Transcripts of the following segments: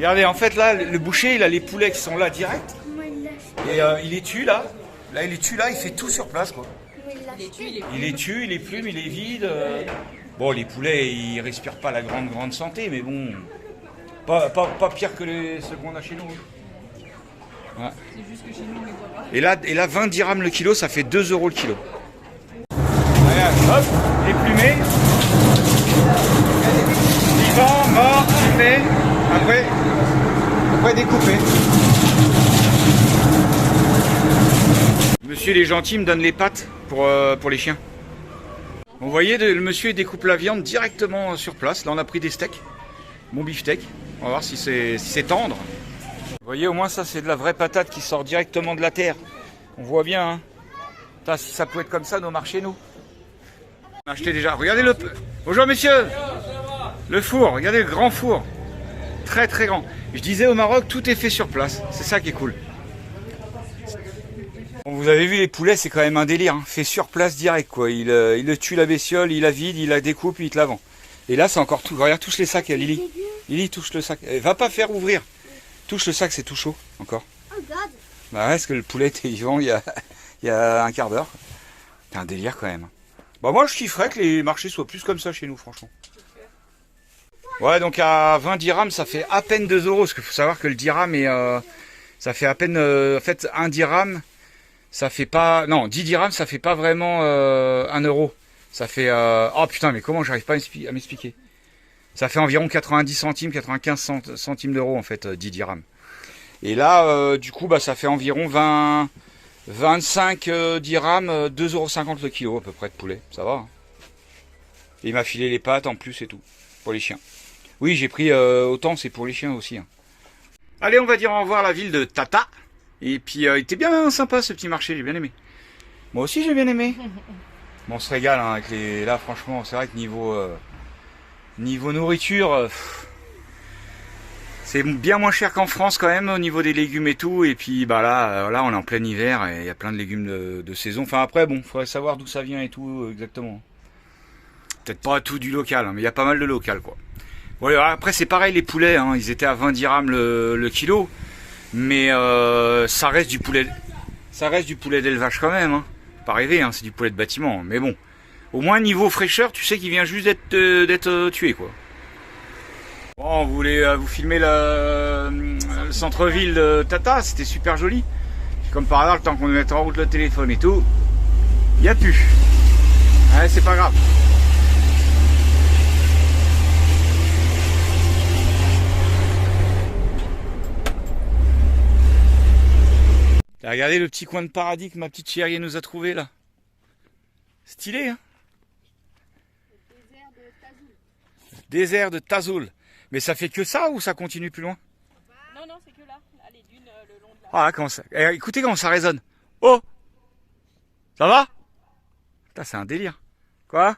Regardez, en fait là, le boucher, il a les poulets qui sont là direct. Et il les tue là. Là, il les tue là, il fait tout sur place quoi. Il les tue, il les plume, il les vide. Bon, les poulets, ils respirent pas la grande santé, mais bon, pas pire que ceux qu'on a chez nous. Ouais. C'est juste que chez nous, on les voit pas. Et là, 20 dirhams le kilo, ça fait 2 euros le kilo. Regarde, hop, les plumés. Vivant, mort, plumé. Après découpé. Monsieur, il est gentil, il me donne les pattes pour les chiens. Vous voyez, le monsieur il découpe la viande directement sur place. Là, on a pris des steaks. Bon beefsteak. On va voir si c'est tendre. Vous voyez, au moins, ça, c'est de la vraie patate qui sort directement de la terre. On voit bien, hein. Putain, si ça pouvait être comme ça, nos marchés, nous. On a acheté déjà. Regardez le... Bonjour, monsieur. Le four. Regardez le grand four. Très, très grand. Je disais, au Maroc, tout est fait sur place. C'est ça qui est cool. Bon, vous avez vu, les poulets, c'est quand même un délire. Hein. Fait sur place direct, quoi. Il le tue la bestiole, il la vide, il la découpe, il te la vend. Et là, c'est encore tout. Regarde, touche les sacs, Lily. Lily, touche le sac. Va pas faire ouvrir. Touche le sac, c'est tout chaud, encore. Oh God. Bah ouais, parce que le poulet était vivant il y a un quart d'heure. C'est un délire, quand même. Bah moi, je kifferais que les marchés soient plus comme ça chez nous, franchement. Ouais, donc à 20 dirhams, ça fait à peine 2 euros. Parce qu'il faut savoir que le dirham est... ça fait à peine... en fait, 1 dirham... Ça fait pas... Non, 10 dirhams, ça fait pas vraiment 1 euro. Ça fait... Oh putain, mais comment j'arrive pas à m'expliquer. Ça fait environ 90 centimes, 95 centimes d'euros en fait, 10 dirhams. Et là, du coup, bah, ça fait environ 25 dirhams, 2,50 € le kilo à peu près de poulet. Ça va. Hein. Et il m'a filé les pâtes en plus et tout, pour les chiens. Oui, j'ai pris autant, c'est pour les chiens aussi. Hein. Allez, on va dire au revoir à la ville de Tata. Et puis, il était bien sympa ce petit marché, j'ai bien aimé. Moi aussi, j'ai bien aimé. Bon, on se régale hein, avec les... Là, franchement, c'est vrai que niveau nourriture, c'est bien moins cher qu'en France quand même au niveau des légumes et tout. Et puis, bah là, on est en plein hiver et il y a plein de légumes de saison. Enfin, après, bon, faudrait savoir d'où ça vient et tout exactement. Peut-être pas tout du local, hein, mais il y a pas mal de local, quoi. Bon, alors, après, c'est pareil, les poulets, hein, ils étaient à 20 dirhams le kilo. Mais ça reste du poulet d'élevage quand même. Hein. Pas rêver, hein, c'est du poulet de bâtiment. Mais bon, au moins niveau fraîcheur, tu sais qu'il vient juste d'être tué, quoi. Bon, on voulait vous filmer le centre-ville de Tata, c'était super joli. Comme par hasard, le temps qu'on mette en route le téléphone et tout, il n'y a plus. Ouais, c'est pas grave. Regardez le petit coin de paradis que ma petite chérie nous a trouvé là. Stylé, hein? Désert de Tazoul. Mais ça fait que ça ou ça continue plus loin? Non, c'est que là. Là, les dunes le long de la... Ah, comment ça... écoutez comment ça résonne. Oh! Ça va? Putain, c'est un délire. Quoi?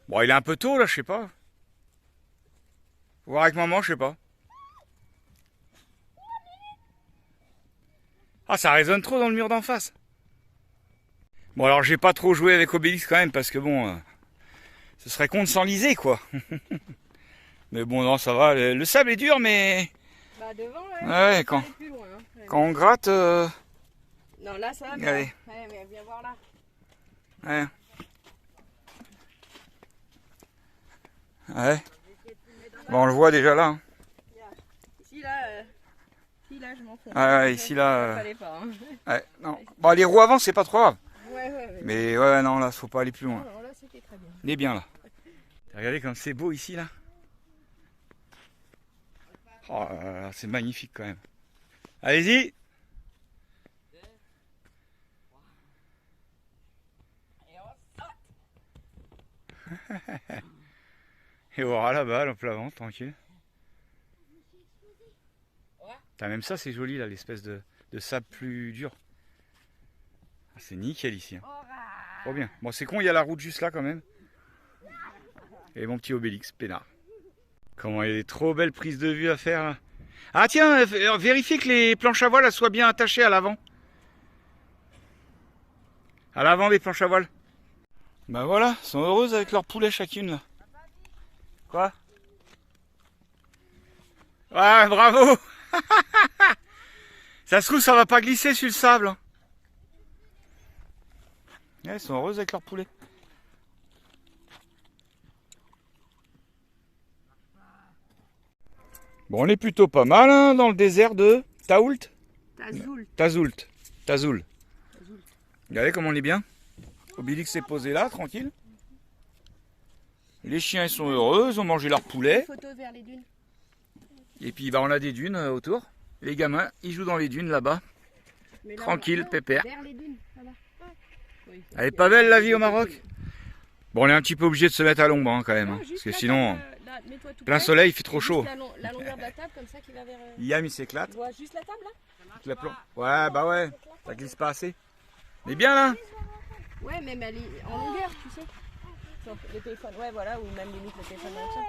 Bon, il est un peu tôt là, je sais pas. Faut voir avec maman, je sais pas. Ah, ça résonne trop dans le mur d'en face. Bon, alors j'ai pas trop joué avec Obélix quand même, parce que bon, ce serait con de s'enliser, quoi. Mais bon, non, ça va. Le sable est dur, mais... Bah devant, ouais, quand on gratte... Non, là, ça va. Allez. Ouais, mais viens voir là. Ouais. Ouais. Bon, on le voit déjà là. Hein. Ici, là, je m'en fous. Ah ouais, ici, là... Fallait pas, hein. Ouais, non. Bon, les roues avant, c'est pas trop grave. Ouais. Mais ouais, non, là, faut pas aller plus loin. Non, là, c'était très bien. Il est bien, là. Regardez comme c'est beau ici, là. Oh, c'est magnifique, quand même. Allez-y. Et voilà là-bas, en plein vent, tranquille. T'as même ça, c'est joli là, l'espèce de sable plus dur. Ah, c'est nickel ici. Hein. Trop bien. Bon, c'est con, il y a la route juste là quand même. Et mon petit Obélix, peinard. Comment il y a des trop belles prises de vue à faire là. Ah tiens, vérifiez que les planches à voile soient bien attachées à l'avant. À l'avant des planches à voile. Ben voilà, elles sont heureuses avec leur poulet chacune là. Quoi? Ouais, bravo. Ça se trouve, ça va pas glisser sur le sable. Hein. Ouais, ils sont heureuses avec leur poulet. Bon, on est plutôt pas mal hein, dans le désert de Taoult. Tazoult. Regardez comme on est bien. Obélix s'est posé là, tranquille. Les chiens ils sont heureux, ils ont mangé leur poulet. Photo vers les dunes. Et puis bah, on a des dunes autour. Les gamins, ils jouent dans les dunes là-bas. Mais là, Tranquille, pépère. Vers les dunes, là-bas. Oui, Elle est pas belle la vie au Maroc? Bon, on est un petit peu obligé de se mettre à l'ombre hein, quand même. Non, Hein, parce juste que la sinon, table, là, mets-toi tout plein près. soleil, il fait trop Juste chaud. La longueur de la table, comme ça, qui va vers. Liam il s'éclate. Tu vois juste la table là? Ouais, bah ouais, ça glisse pas assez. Mais bien là. Ouais, même elle est en longueur, tu sais. Sur le téléphone, ouais, voilà, ou même limite le téléphone comme ça.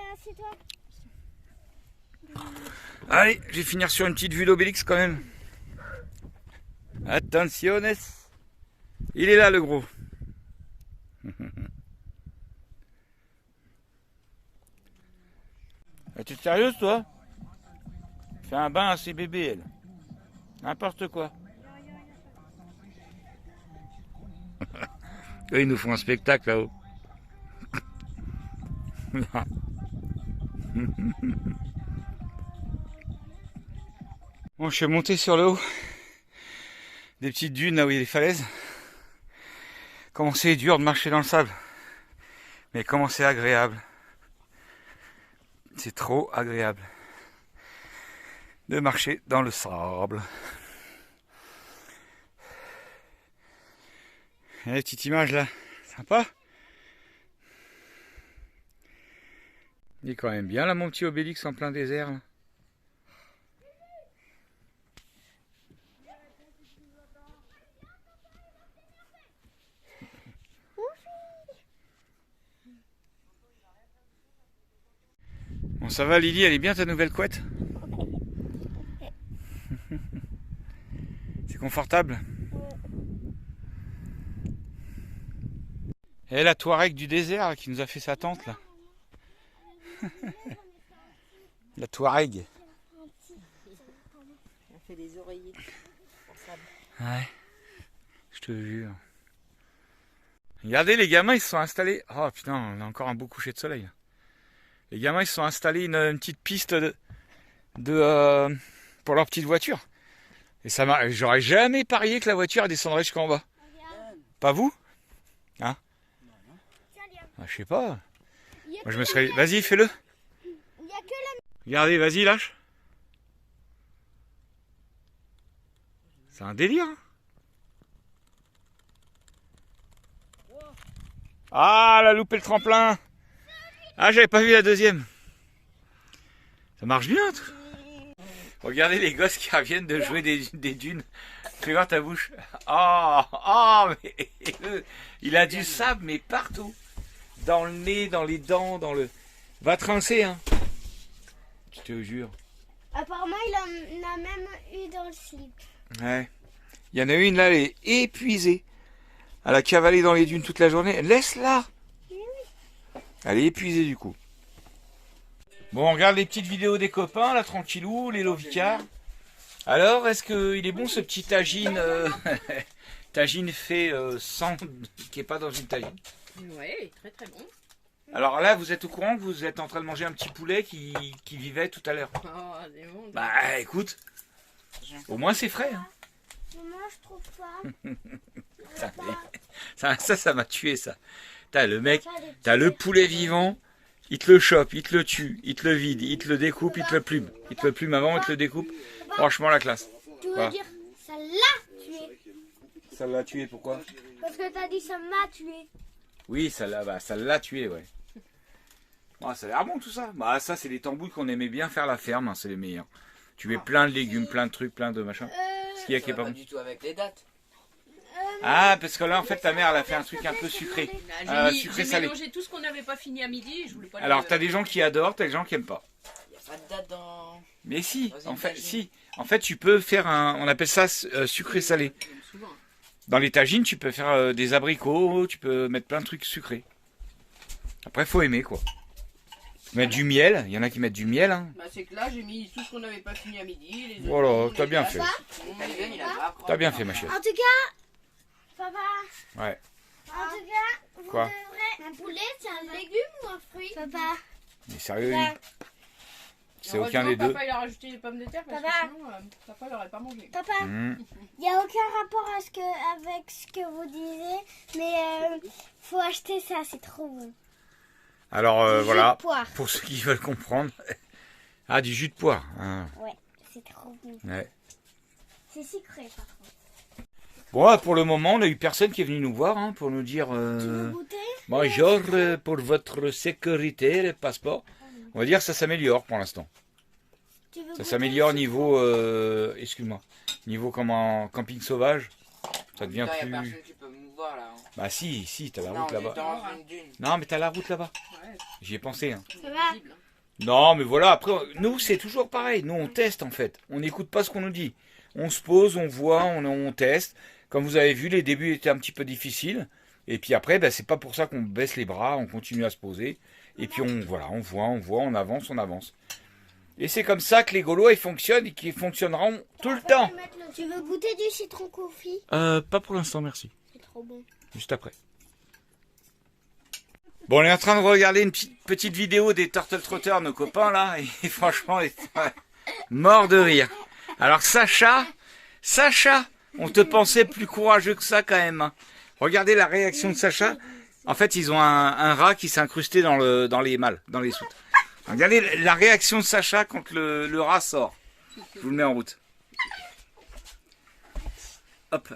Allez, je vais finir sur une petite vue d'Obélix quand même. Attentionnes. Il est là le gros. T'es sérieuse toi? Fais un bain à ses bébés elle. N'importe quoi. Eux ils nous font un spectacle là-haut. Bon, je suis monté sur le haut des petites dunes là où il y a les falaises. Comment c'est dur de marcher dans le sable, mais comment c'est agréable. C'est trop agréable de marcher dans le sable. Et la petite image là, sympa. Il est quand même bien là mon petit Obélix en plein désert. Là. Bon ça va Lily, elle est bien ta nouvelle couette? C'est confortable? Et la Touareg du désert là, qui nous a fait sa tente là. La Touareg. On fait des oreillers en sable. Ouais, je te jure. Regardez les gamins ils se sont installés. Oh putain, on a encore un beau coucher de soleil. Là. Les gamins ils se sont installés une petite piste pour leur petite voiture. Et ça m'a, j'aurais jamais parié que la voiture elle descendrait jusqu'en bas. Pas vous? Hein? Ah, je sais pas. Moi je me serais. Vas-y, fais-le. Regardez, vas-y, lâche. C'est un délire. Hein. Ah, elle a loupé le tremplin. Ah, j'avais pas vu la deuxième. Ça marche bien. Tout. Regardez les gosses qui reviennent de jouer des dunes. Fais voir ta bouche. Oh, mais il a du sable, mais partout. Dans le nez, dans les dents, dans le... Va trincer, hein. Je te jure. Apparemment, il en a même eu dans le slip. Ouais. Il y en a une là, elle est épuisée. Elle a cavalé dans les dunes toute la journée. Laisse-la. Elle est épuisée du coup. Bon, on regarde les petites vidéos des copains, là, tranquillou, les Lovicar. Alors, est-ce qu'il est bon ce petit tagine tagine fait sans... qui est pas dans une tagine? Ouais, très très bon. Alors là, vous êtes au courant que vous êtes en train de manger un petit poulet qui vivait tout à l'heure. Oh, c'est bon. Bah écoute, au moins c'est frais. Hein. Maman, je trouve pas. Ça m'a tué ça. T'as le mec, t'as le poulet vivant, il te le chope, il te le tue, il te le vide, il te le découpe, il te le plume. Il te le plume avant, il te le découpe. Franchement la classe. Tu veux Voilà. dire, ça l'a tué. Ça l'a tué, pourquoi? Parce que t'as dit ça m'a tué. Oui, ça l'a tué, ouais. Bon, ça a l'air bon tout ça. Bah ça c'est les tambouilles qu'on aimait bien faire à la ferme, hein, c'est les meilleurs. Tu mets plein de légumes, plein de trucs, plein de machins. Ce qu'il y a qui est pas bon. du tout avec les dates. Ah, parce que là en fait ta mère elle a fait un truc un peu sucré. Sucré J'ai salé. mélangé tout ce qu'on n'avait pas fini à midi et je voulais pas Alors le- t'as des gens qui adorent, t'as des gens qui aiment pas. Il n'y a pas de date dans. Mais si, Dans une en fait, tagine. si. En fait, tu peux faire un, on appelle ça sucré salé. Souvent. Dans les tagines, tu peux faire des abricots, tu peux mettre plein de trucs sucrés. Après, faut aimer quoi. Mettre du miel, il y en a qui mettent du miel. Hein. Bah, c'est que là, j'ai mis tout ce qu'on n'avait pas fini à midi. Les Voilà, oignons, t'as les bien glaces. fait. Steven, il a pas T'as bien fait, ma chérie. En tout cas, papa, Ouais. en tout cas, vous Quoi? devrez... Un poulet, c'est un légume ou un fruit? Papa. Mais sérieux, Papa. c'est aucun des deux. Papa, il a rajouté les pommes de terre parce Papa. que sinon, papa, il n'aurait pas mangé. Papa, Mmh. il n'y a aucun rapport avec ce que vous disiez, mais faut acheter ça, c'est trop bon. Alors Du jus voilà, de poire. pour ceux qui veulent comprendre. Ah, du jus de poire. Hein. Ouais, c'est trop bon. Ouais. C'est sucré par contre. Bon, pour le moment, on n'a eu personne qui est venu nous voir hein, pour nous dire Tu veux goûter? bonjour, pour votre sécurité, le passeport. On va dire que ça s'améliore pour l'instant. Tu veux Ça goûter s'améliore aussi? niveau, excuse-moi, niveau comme en camping sauvage. Ça devient Il n'y a plus... personne qui peut me voir là. Hein. Bah si, t'as la Non, route on est là-bas. dans une dune. Non, mais t'as la route là-bas. Ouais, J'y ai pensé. Hein. Ça va? visible, hein. Non, mais voilà, après, nous, c'est toujours pareil. Nous, on teste, en fait. On n'écoute pas ce qu'on nous dit. On se pose, on voit, on teste. Comme vous avez vu, les débuts étaient un petit peu difficiles. Et puis après, ben, c'est pas pour ça qu'on baisse les bras, on continue à se poser. Et puis, voilà, on voit, on avance, on avance. Et c'est comme ça que les Gaulois, ils fonctionnent et qu'ils fonctionneront tout le temps. Tu veux goûter du citron confit? Pas pour l'instant, merci. C'est trop bon. Juste après. Bon, on est en train de regarder une petite vidéo des Turtle Trotters, nos copains, là. Et franchement, ils sont morts de rire. Alors, Sacha, on te pensait plus courageux que ça, quand même. Hein. Regardez la réaction de Sacha. En fait, ils ont un rat qui s'est incrusté dans les malles, dans les soutes. Regardez la réaction de Sacha quand le rat sort. Je vous le mets en route. Hop,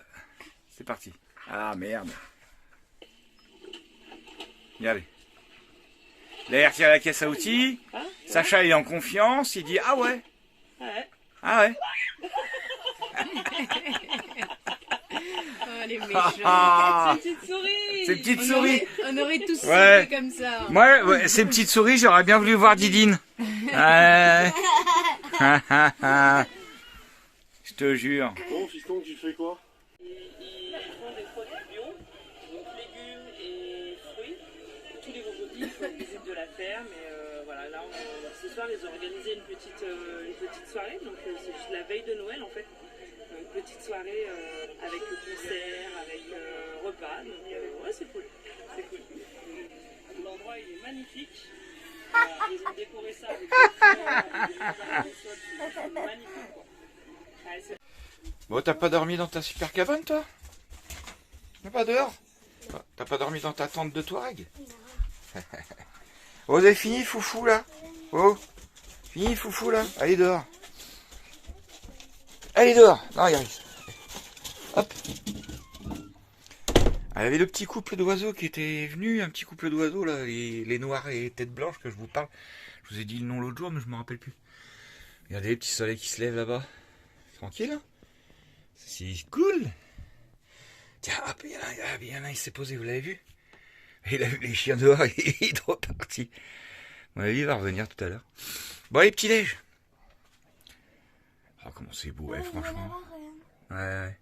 c'est parti. Ah, merde. Regardez. Là, il retire la caisse à outils. Sacha, il est en confiance. Il dit ah ouais. Ah ouais. Oh, les méchants. Ah, Ces petites souris. ces petites souris. On aurait tous Ouais. sauté comme ça. Moi, ouais, ces petites souris, j'aurais bien voulu voir Didine. Ouais. Je te jure. Bon, fiston, tu fais quoi? Ils font des produits bio, donc légumes et fruits. Tous les vendredis, ils font une visite de la ferme. Et voilà, là, ce soir, ils ont organisé une petite soirée. Donc, c'est juste la veille de Noël, en fait. Donc, petite soirée avec concert, avec repas. Donc, ouais, c'est cool. C'est cool. L'endroit, il est magnifique. Ils ont décoré ça avec des fleurs, des sols. C'est magnifique, quoi. Ouais, c'est Bon, t'as pas dormi dans ta super cabane, toi? T'as pas dehors? T'as pas dormi dans ta tente de Touareg? Oh, vous avez fini, foufou, là? Oh, fini, foufou, là? Allez dehors. Allez dehors. Non, il arrive. Hop. Il y avait le petit couple d'oiseaux qui était venu, un petit couple d'oiseaux, là, les noirs et têtes blanches que je vous parle. Je vous ai dit le nom l'autre jour, mais je me rappelle plus. Regardez le petit soleil qui se lève là-bas. Tranquille, hein? C'est cool. Tiens, hop, il y en a, il s'est posé, vous l'avez vu? Il a vu les chiens dehors, il est reparti. À mon avis, il va revenir tout à l'heure. Bon, les petits-déj. Oh, comment c'est beau, ouais, franchement. Ouais.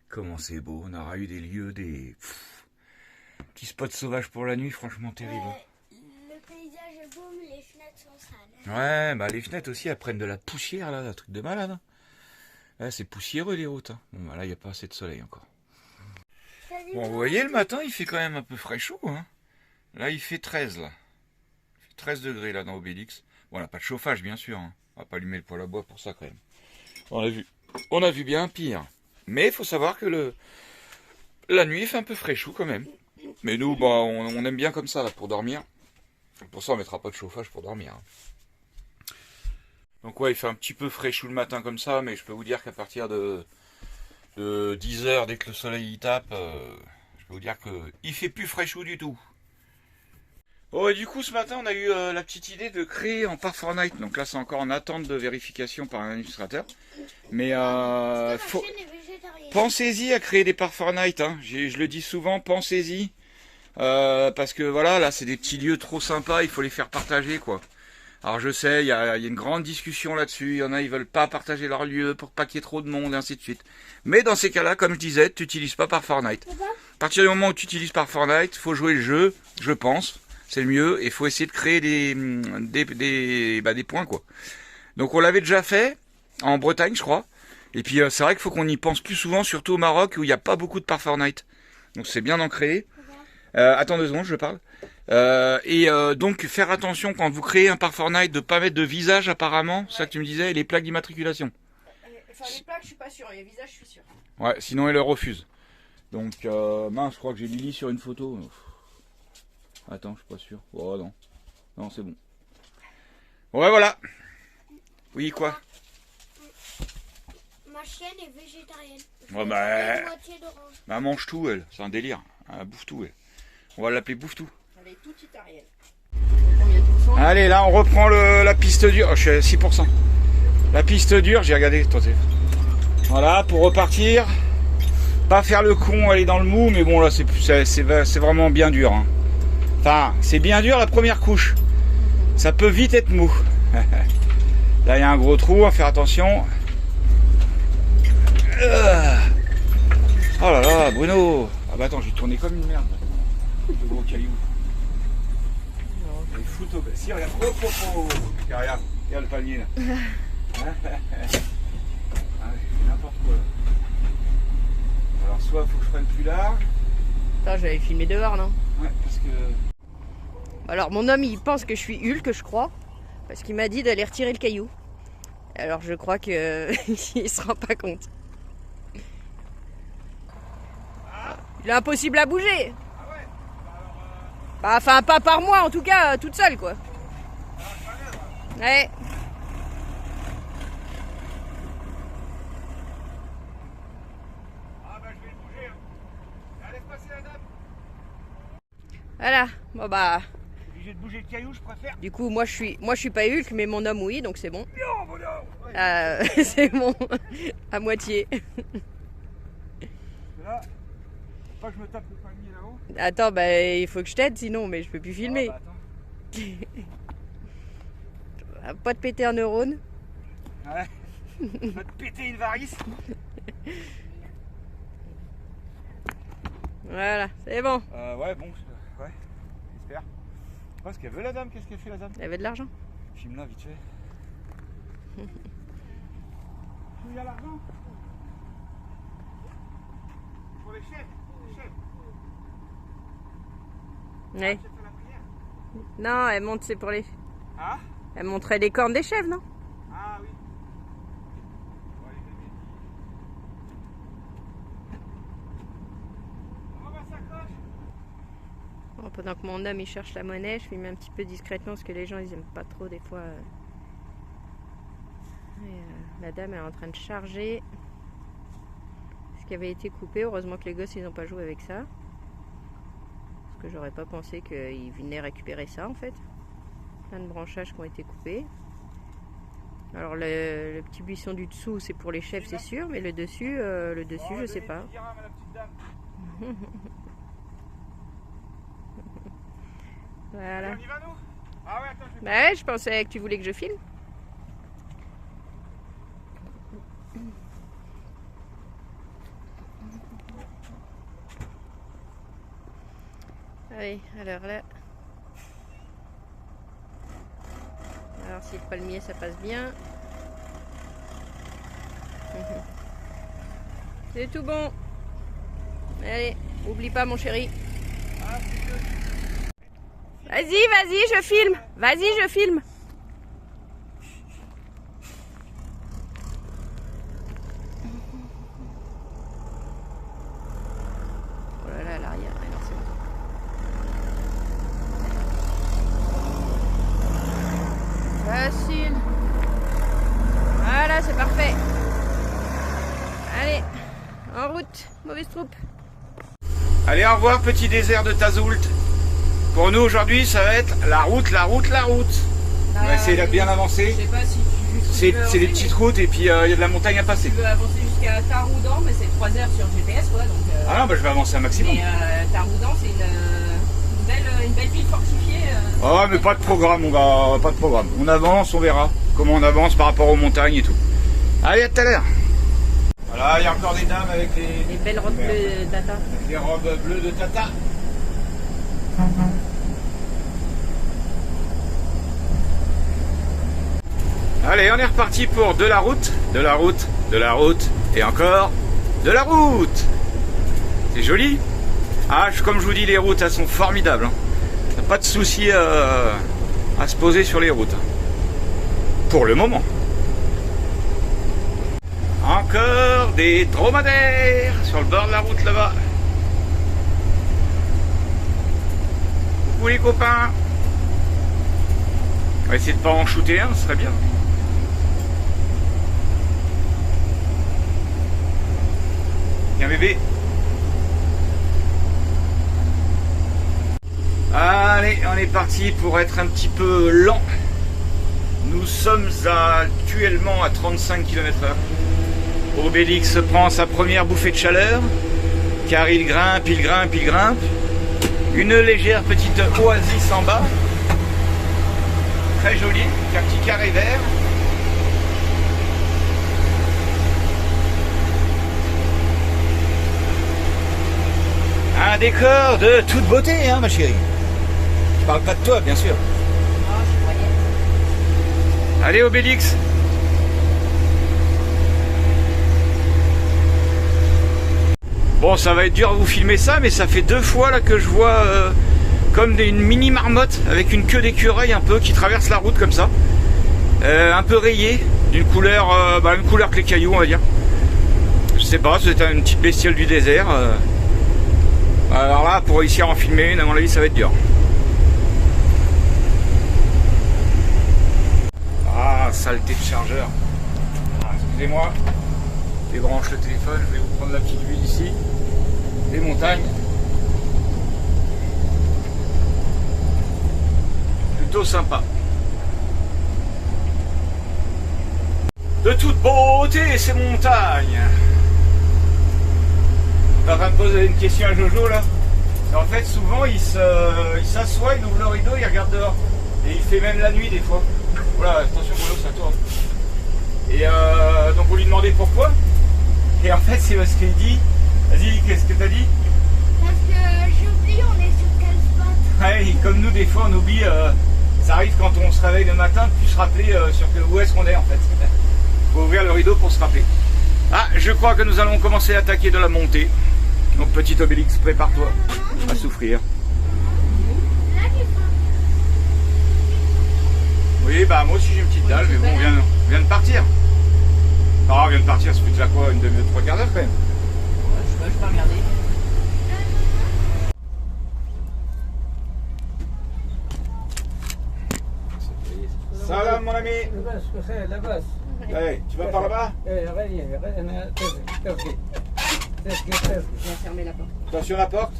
Comment c'est beau. On aura eu des lieux, des petits spots sauvages pour la nuit, franchement terrible. Le paysage est beau, mais les fenêtres sont sales. Ouais, bah les fenêtres aussi, elles prennent de la poussière, là, un truc de malade. Hein. Ouais, c'est poussiéreux les routes. Hein. Bon, bah là, il n'y a pas assez de soleil encore. Bon, vous voyez, le matin, il fait quand même un peu frais chaud. Hein. Là, il fait 13, là. Il fait 13 degrés, là, dans Obélix. Bon, on n'a pas de chauffage, bien sûr. Hein. On va pas allumer le poêle à bois pour ça, quand même. On a vu bien pire. Mais il faut savoir que la nuit, il fait un peu fraîchou, quand même. Mais nous, bah, on aime bien comme ça, là, pour dormir. Pour ça, on mettra pas de chauffage pour dormir. Hein. Donc ouais, il fait un petit peu fraîchou le matin comme ça, mais je peux vous dire qu'à partir de 10h, dès que le soleil y tape, je peux vous dire qu'il fait plus fraîchou du tout. Bon, et du coup, ce matin, on a eu la petite idée de créer en part Fortnite. Donc là, c'est encore en attente de vérification par un illustrateur. Mais pensez-y à créer des parts Fortnite. Hein. Je le dis souvent, pensez-y. Parce que voilà, là, c'est des petits lieux trop sympas, il faut les faire partager, quoi. Alors je sais, il y a une grande discussion là-dessus, il y en a, ils veulent pas partager leur lieu pour pas qu'il y ait trop de monde, et ainsi de suite. Mais dans ces cas-là, comme je disais, tu n'utilises pas par Fortnite. À partir du moment où tu utilises par Fortnite, faut jouer le jeu, je pense. c'est le mieux. Et il faut essayer de créer des points, quoi. Donc on l'avait déjà fait en Bretagne, je crois. Et puis c'est vrai qu'il faut qu'on y pense plus souvent, surtout au Maroc où il n'y a pas beaucoup de par Fortnite. Donc c'est bien d'en créer. Attends 2 secondes, je parle. Donc faire attention quand vous créez un par Fortnite de pas mettre de visage apparemment, c'est ça que tu me disais, et les plaques d'immatriculation. Enfin, les plaques, je suis pas sûre. Les visages, je suis sûre. Ouais, sinon elle le refuse. Donc mince, je crois que j'ai Lily sur une photo. Attends, je suis pas sûr. Oh non. Non, c'est bon. Ouais, voilà. Oui, quoi? Ma chienne est végétarienne. Ouais, Une moitié d'orange. bah, elle mange tout, elle. C'est un délire. Elle bouffe tout, elle. On va l'appeler bouffe tout. Elle est toute italienne. Combien de pourcents? Allez, là, on reprend la piste dure. Oh, je suis à 6%. La piste dure, j'ai regardé. Attendez. Voilà, pour repartir. Pas faire le con, aller dans le mou, mais bon, là, c'est vraiment bien dur. Hein. Enfin, c'est bien dur la première couche. Ça peut vite être mou. Là, il y a un gros trou, on va faire attention. Oh là là, Bruno. Ah bah attends, j'ai tourné comme une merde. De gros cailloux. Les foot au... Si, regarde. Oh, oh, oh. Regarde le panier là. Ah, j'ai fait n'importe quoi. Alors soit il faut que je prenne plus large. Attends, j'avais filmé dehors, non? Ouais, parce que... Alors mon homme, il pense que je suis Hulk, je crois. Parce qu'il m'a dit d'aller retirer le caillou. Alors je crois que il se rend pas compte. Il est impossible à bouger. Ah ouais. Bah, enfin, pas par moi, en tout cas, toute seule, quoi. Ouais. Ah bah je vais le bouger. Hein. Laisse passer la dame. Voilà. Bon bah. Obligé de bouger le caillou, je préfère. Du coup, moi je suis pas Hulk, mais mon homme oui, donc c'est bon. Non, bon, non. Ouais. C'est bon. À moitié. Là, faut pas que je me tape le palmier là-haut. Attends, bah il faut que je t'aide sinon, mais je peux plus filmer. Ah, bah, attends. Pas de péter un neurone. Ouais. Je vais te péter une varice. Voilà, c'est bon. Ouais, bon, ouais, j'espère. Parce qu'elle veut la dame, qu'est-ce qu'elle fait la dame? Elle avait de l'argent. Filme-la vite fait. Il y a l'argent pour les chefs, Ouais. Chef à la prière. Non, elle monte, c'est pour les. Ah? Elle montrait les cornes des chefs, non? Ah oui. On va les donner. Oh ma sacoche. Bon, pendant que mon homme il cherche la monnaie, je filme un petit peu discrètement parce que les gens ils aiment pas trop des fois. Et, la dame elle est en train de charger ce qui avait été coupé. Heureusement que les gosses ils n'ont pas joué avec ça. Parce que j'aurais pas pensé qu'ils venaient récupérer ça en fait. Plein de branchages qui ont été coupés. Alors le petit buisson du dessous c'est pour les chefs c'est sûr, mais le dessus je sais pas. Voilà. On y va nous? Ah ouais, attends, je vais... Bah ouais, je pensais que tu voulais que je filme. Allez, alors là. Alors si le palmier ça passe bien. C'est tout bon. Allez, oublie pas mon chéri. Vas-y, je filme. Vas-y, je filme. Oh là là, à l'arrière, non, c'est bon. Facile. Voilà, c'est parfait. Allez, en route, mauvaise troupe. Allez, au revoir, petit désert de Tazoult. Pour nous aujourd'hui, ça va être la route. On va essayer de bien avancer. Je sais pas si tu C'est des petites routes et puis il y a de la montagne à passer. Tu veux avancer jusqu'à Taroudan, mais c'est 3 heures sur GPS quoi. Donc, Ah non, bah je vais avancer un maximum. mais Taroudan, c'est une belle ville fortifiée. Oh, mais pas de programme, pas de programme. On avance, on verra comment on avance par rapport aux montagnes et tout. Allez, à tout à l'heure. Voilà, il y a encore des dames avec Les belles robes bleues Tata. les robes bleues de Tata. Allez, on est reparti pour de la route, de la route, de la route, et encore de la route. C'est joli. Ah, comme je vous dis, les routes, elles sont formidables. Hein. Pas de souci à se poser sur les routes. Pour le moment. Encore des dromadaires sur le bord de la route là-bas. Coucou les copains. On va essayer de pas en shooter un, ce serait bien. Tiens bébé. Allez, on est parti pour être un petit peu lent. Nous sommes actuellement à 35 km/h. Obélix prend sa première bouffée de chaleur, car il grimpe, il grimpe, il grimpe. Une légère petite oasis en bas. Très jolie, avec un petit carré vert. Un décor de toute beauté, hein, ma chérie. Je parle pas de toi, bien sûr. Allez, Obélix. Bon, ça va être dur à vous filmer ça, mais ça fait 2 fois là que je vois comme une mini marmotte avec une queue d'écureuil un peu qui traverse la route comme ça. Un peu rayée, d'une couleur, même couleur que les cailloux, on va dire. Je sais pas, c'est une petite bestiole du désert. Alors là, pour réussir à en filmer une, à mon avis, ça va être dur. Ah, saleté de chargeur. Ah, excusez-moi. Débranche le téléphone, je vais vous prendre la petite vue ici. Les montagnes. Plutôt sympa. De toute beauté, ces montagnes. Je suis en train de poser une question à Jojo là. En fait, souvent il s'assoit, il ouvre le rideau, il regarde dehors. Et il fait même la nuit des fois. Voilà, attention Bruno, ça tourne. Et donc on lui demandait pourquoi. Et en fait, c'est parce qu'il dit. Vas-y, qu'est-ce que t'as dit? Parce que j'oublie, on est sur quel spot? Ouais, comme nous, des fois, on oublie. Ça arrive quand on se réveille le matin de plus se rappeler où est-ce qu'on est en fait. Faut ouvrir le rideau pour se rappeler. Ah, je crois que nous allons commencer à attaquer de la montée. Donc, petit Obélix, prépare-toi à souffrir. Là, tu prends. Oui, bah moi aussi j'ai une petite dalle, mais bon, on vient de partir. Ah, on vient de partir, ça fait déjà quoi, une demi-heure, 3 quarts d'heure quand même. Je peux regarder. Salam mon ami. Hey, tu vas par là-bas? Je vais fermer la porte. Attention la porte.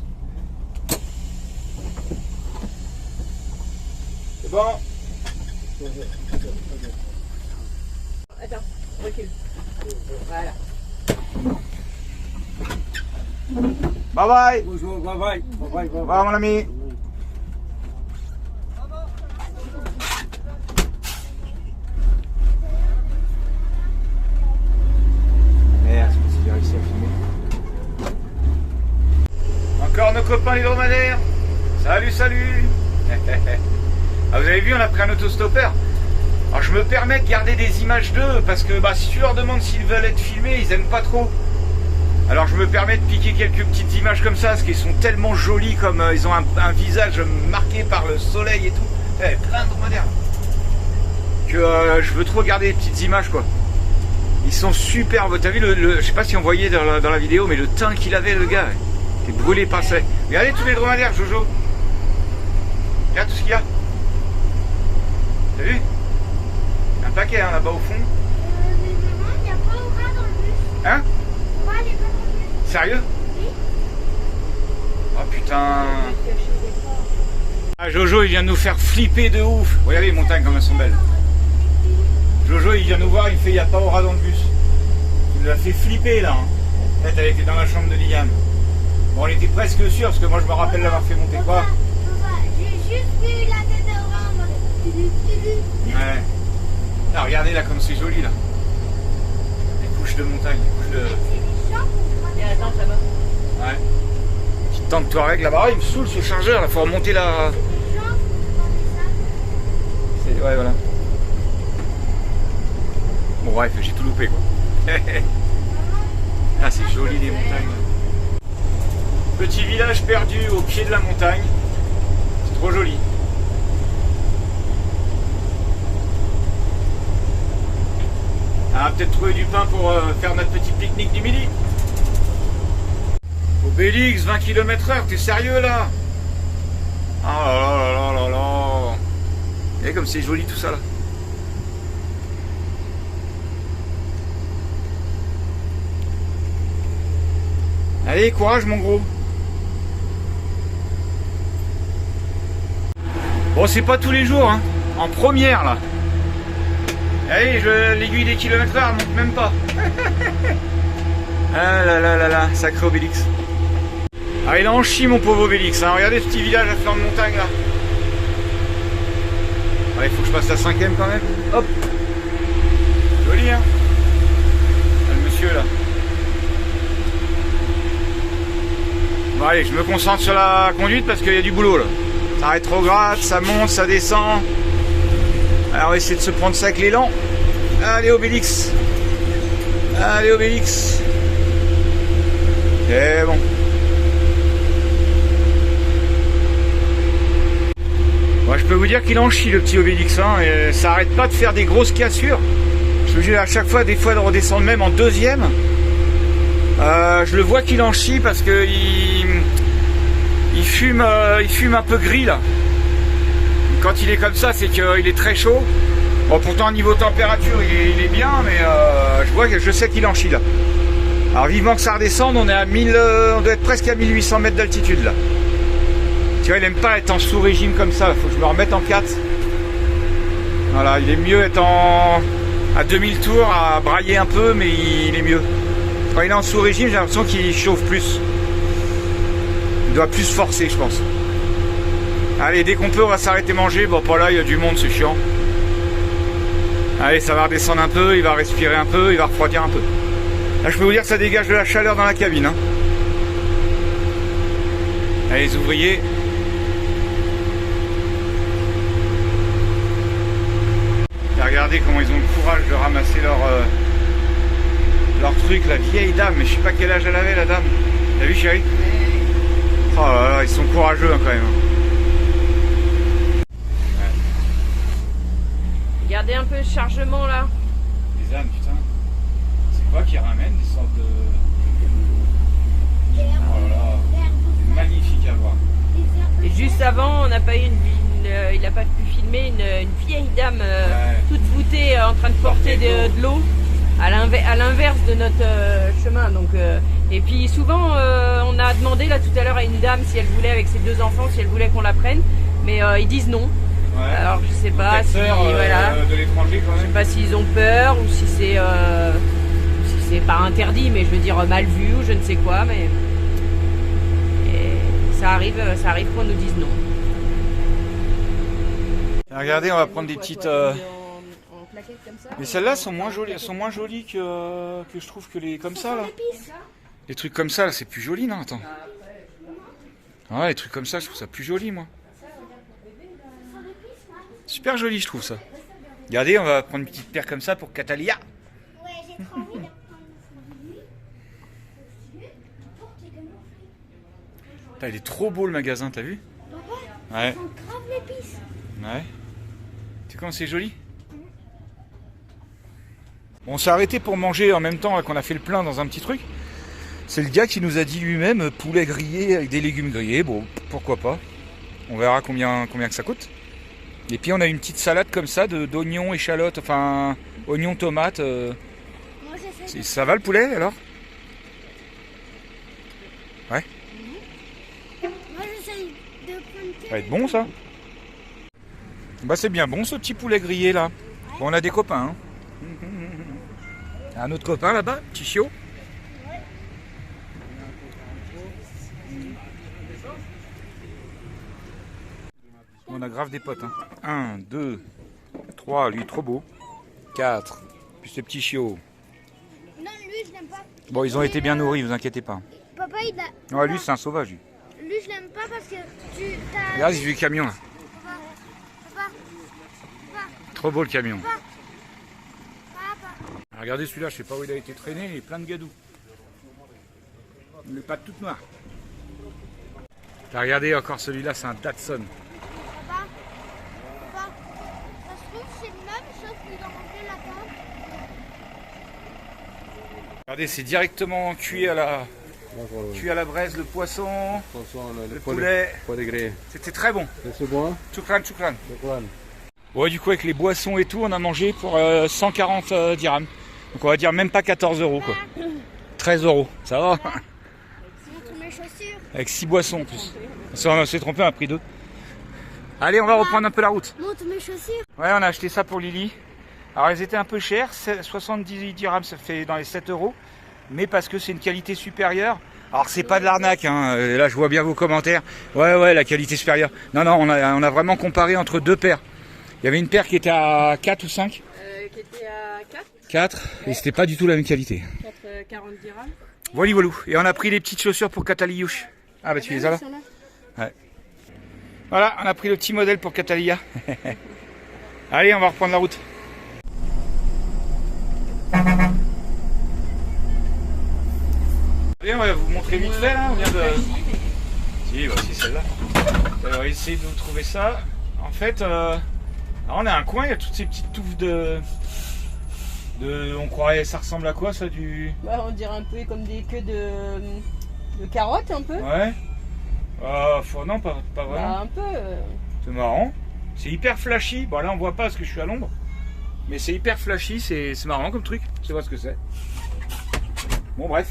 C'est bon? Attends, recule. Voilà. Bye bye. Bonjour, bye bye. Bye bye, bye Au revoir mon ami. Merde, je pense qu'il a réussi à filmer. Encore nos copains les dromadaires. Salut, salut. Ah, vous avez vu, on a pris un autostoppeur. Alors je me permets de garder des images d'eux parce que si tu leur demandes s'ils veulent être filmés, ils aiment pas trop. Alors je me permets de piquer quelques petites images comme ça parce qu'ils sont tellement jolis, comme ils ont un visage marqué par le soleil et tout. Plein de dromadaires. Que je veux trop garder des petites images quoi. Ils sont superbes. T'as vu je sais pas si on voyait dans la vidéo, mais le teint qu'il avait le gars. Il était brûlé par ça. Regardez tous les dromadaires, Jojo. Regarde tout ce qu'il y a. T'as vu? Un paquet hein, là-bas au fond. Mais maman, il n'y a pas au rat dans le bus. Hein? Moi, il est pas dans le bus. Sérieux? Oui. Oh putain. Ah, Jojo il vient de nous faire flipper de ouf. Regardez les montagnes comme elles sont belles. Jojo il vient nous voir, il fait il n'y a pas au rat dans le bus. Il nous a fait flipper là. Hein. Là, t'avais été dans la chambre de Liam. Bon, on était presque sûr parce que moi je me rappelle l'avoir fait monter quoi. Papa, j'ai juste vu la tête au rat en mode. Ouais. Là, regardez là comme c'est joli là. Les couches de montagne, les couches de. C'est des champs pour Il y a la tente là-bas. Ouais. Petite tente Touareg là-bas. Oh, il me saoule ce chargeur là, faut remonter la. des champs pour prendre ça. Ouais voilà. Bon bref, j'ai tout loupé quoi. Ah c'est joli les montagnes. Petit village perdu au pied de la montagne. C'est trop joli. On va peut-être trouver du pain pour faire notre petit pique-nique du midi. Obélix, 20 km/h, t'es sérieux là? Oh là là là là là. Vous voyez comme c'est joli tout ça là. Allez, courage mon gros. Bon, c'est pas tous les jours, hein. En première là. Allez, l'aiguille des kilomètres-heure monte même pas. Ah là là là là, sacré Obélix. Ah, il a en chie mon pauvre Obélix, hein. Regardez ce petit village à flanc de montagne là. Allez, il faut que je passe la 5ème quand même. Hop. Joli, hein. Ah, le monsieur là. Bon allez, je me concentre sur la conduite parce qu'il y a du boulot là. Ça rétrograde, ça monte, ça descend. Alors on va essayer de se prendre ça avec l'élan. Allez Obélix. Allez Obélix. Et bon. Bon, je peux vous dire qu'il en chie le petit Obélix, hein, et ça arrête pas de faire des grosses cassures. Je vous dis à chaque fois, des fois de redescendre même en 2ème. Je le vois qu'il en chie parce que il fume un peu gris là. Quand il est comme ça, c'est qu'il est très chaud. Bon, pourtant niveau température, il est bien, mais je sais qu'il en chie là. Alors vivement que ça redescende, on est à 1000, on doit être presque à 1800 mètres d'altitude là. Tu vois, il aime pas être en sous-régime comme ça. Faut que je me remette en 4. Voilà, il est mieux être à 2000 tours, à brailler un peu, mais il est mieux. Quand il est en sous-régime, j'ai l'impression qu'il chauffe plus. Il doit plus forcer, je pense. Allez, dès qu'on peut, on va s'arrêter manger. Bon, pas là, il y a du monde, c'est chiant. Allez, ça va redescendre un peu, il va respirer un peu, il va refroidir un peu. Là, je peux vous dire que ça dégage de la chaleur dans la cabine. Hein. Allez, les ouvriers. Et regardez comment ils ont le courage de ramasser leur truc, la vieille dame. Mais je sais pas quel âge elle avait, la dame. T'as vu, chérie? Oh là là, ils sont courageux hein, quand même. Regardez un peu le chargement là. Les ânes, putain. C'est quoi qui ramène des sortes de... Oh là là, c'est magnifique à voir. Et juste avant, on n'a pas eu il n'a pas pu filmer une vieille dame toute voûtée en train de porter de l'eau à l'inverse de notre chemin. Donc, et puis souvent, on a demandé là tout à l'heure à une dame si elle voulait avec ses 2 enfants, si elle voulait qu'on la prenne, mais ils disent non. Ouais. Alors je sais pas si voilà, de l'étranger quand même. Je sais pas s'ils ont peur ou si c'est pas interdit, mais je veux dire mal vu ou je ne sais quoi, mais ça arrive qu'on nous dise non. Regardez, on va prendre des petites. En comme ça, mais celles-là sont moins jolies que je trouve que les comme ça là. Les trucs comme ça, là, c'est plus joli, non? Attends. Ah, les trucs comme ça, je trouve ça plus joli, moi. Super joli, je trouve ça. Regardez, on va prendre une petite paire comme ça pour Catalia. Ouais, j'ai trop envie de prendre ça. Il est trop beau le magasin, t'as vu? Ouais. Ils grave l'épice. Ouais. Tu sais comment c'est joli? On s'est arrêté pour manger en même temps qu'on a fait le plein dans un petit truc. C'est le gars qui nous a dit lui-même poulet grillé avec des légumes grillés. Bon, pourquoi pas. On verra combien que ça coûte. Et puis on a une petite salade comme ça d'oignons, échalotes, enfin oignons, tomates. Moi, ça va le poulet alors? Ouais. Moi j'essaye de prendre. Ça va être bon ça. Bah c'est bien bon ce petit poulet grillé là. Bon, on a des copains. Hein. Un autre copain là-bas, petit chiot. On a grave des potes. Hein. 1, 2, 3, lui trop beau. 4, puis ce petit chiot. Non, lui je l'aime pas. Bon, ils ont été bien nourris, vous inquiétez pas. Papa il a. Ouais, lui c'est un sauvage. Lui je l'aime pas parce que tu t'as. Regarde, j'ai vu le camion là. Papa. Trop beau le camion. Papa. Regardez celui-là, je sais pas où il a été traîné, il est plein de gadous. Les pattes toutes noires. Regardez encore celui-là, c'est un Datsun. Papa, ça se trouve c'est le même, sauf qu'il a enlevé la table. Regardez, c'est directement cuit à la braise, le poisson, le poulet. C'était très bon. C'est bon? Choukran. Ouais, du coup, avec les boissons et tout, on a mangé pour 140 dirhams. Donc on va dire même pas 14 euros quoi. 13 euros, ça va? Montre mes chaussures. Avec 6 boissons en plus. On s'est trompé, on a pris 2. Allez, on va reprendre un peu la route. Montre mes chaussures. Ouais, on a acheté ça pour Lily. Alors elles étaient un peu chères, 70 dirhams, ça fait dans les 7 euros. Mais parce que c'est une qualité supérieure. Alors c'est pas de l'arnaque, hein. Là je vois bien vos commentaires. Ouais, la qualité supérieure. Non, on a vraiment comparé entre deux paires. Il y avait une paire qui était à 4 ou 5 Qui était à 4. 4, et c'était pas du tout la même qualité. 40 dirhams. Voilà. Et on a pris les petites chaussures pour Cataliyouch. Ah bah tu les as là? Ouais. Voilà, on a pris le petit modèle pour Catalia. Allez, on va reprendre la route. Allez, on va vous montrer vite fait là. On vient de... Si, bah, c'est celle-là. On va essayer de vous trouver ça. En fait, on a un coin, il y a toutes ces petites touffes de... On croirait, ça ressemble à quoi ça du... Bah, on dirait un peu comme des queues de carottes un peu. Ouais. Non, pas vraiment. Bah, un peu. C'est marrant. C'est hyper flashy. Bon là on voit pas parce que je suis à l'ombre. Mais c'est hyper flashy, c'est marrant comme truc. Je sais pas ce que c'est. Bon bref.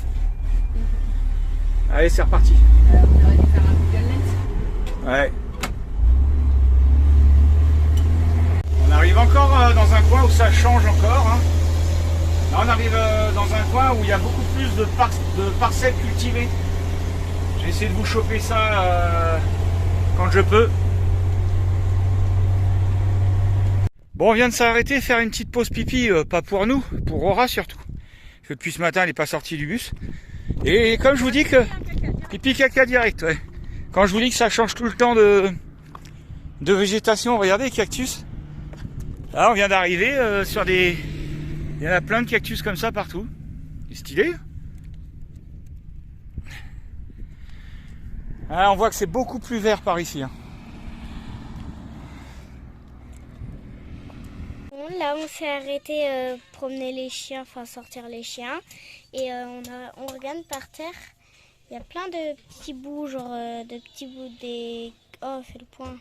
Allez, c'est reparti. On aurait dû faire un Google Lens. Ouais. On arrive encore dans un coin où ça change encore. Hein. Là on arrive dans un coin où il y a beaucoup plus de parcelles cultivées. Je vais essayer de vous choper ça quand je peux. Bon, on vient de s'arrêter, faire une petite pause pipi, pas pour nous, pour Aura surtout. Parce que depuis ce matin, elle n'est pas sortie du bus. Et comme je vous dis que... Pipi caca direct, ouais. Quand je vous dis que ça change tout le temps de végétation, regardez les cactus. Là, on vient d'arriver sur des... Il y en a plein de cactus comme ça partout. C'est stylé. Ah, on voit que c'est beaucoup plus vert par ici. Hein. Là, on s'est arrêté promener les chiens, enfin sortir les chiens. Et on regarde par terre. Il y a plein de petits bouts, genre de petits bouts des... Oh, fais le point.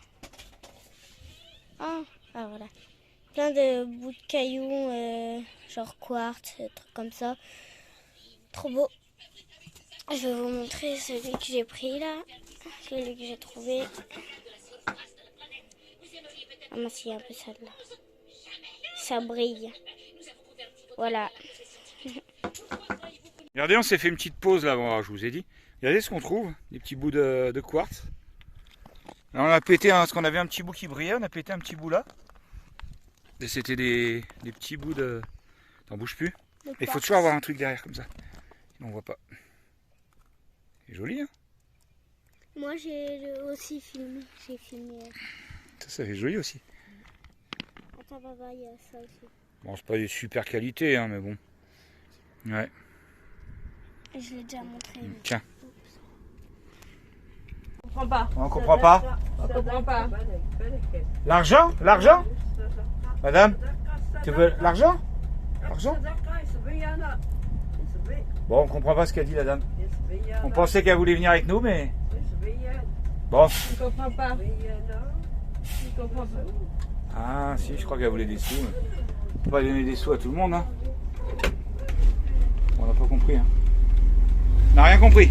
Ah, voilà. Plein de bouts de cailloux, genre quartz, des trucs comme ça. Trop beau. Je vais vous montrer celui que j'ai pris là. Celui que j'ai trouvé. Ah mince, il y a un peu ça là. Ça brille. Voilà. Regardez, on s'est fait une petite pause là, bon, je vous ai dit. Regardez ce qu'on trouve, des petits bouts de quartz. Alors on a pété, parce qu'on avait un petit bout qui brillait, on a pété un petit bout là. Et c'était des petits bouts de... T'en bouges plus. Il faut toujours avoir un truc derrière comme ça. Sinon on voit pas. C'est joli, hein? Moi j'ai aussi filmé. J'ai filmé. Ça fait joli aussi. Attends, papa, il y a ça aussi. Bon, c'est pas des super qualités, hein, mais bon. Ouais. Je l'ai déjà montré. Tiens. On comprend pas. On comprend pas. On comprend pas. L'argent? L'argent? Madame? Tu veux l'argent? L'argent? Bon, on comprend pas ce qu'a dit la dame. On pensait qu'elle voulait venir avec nous, mais... Bon. On comprend pas. On comprend pas. Ah, si, je crois qu'elle voulait des sous. On peut pas donner des sous à tout le monde, hein. On n'a pas compris, hein. On n'a rien compris.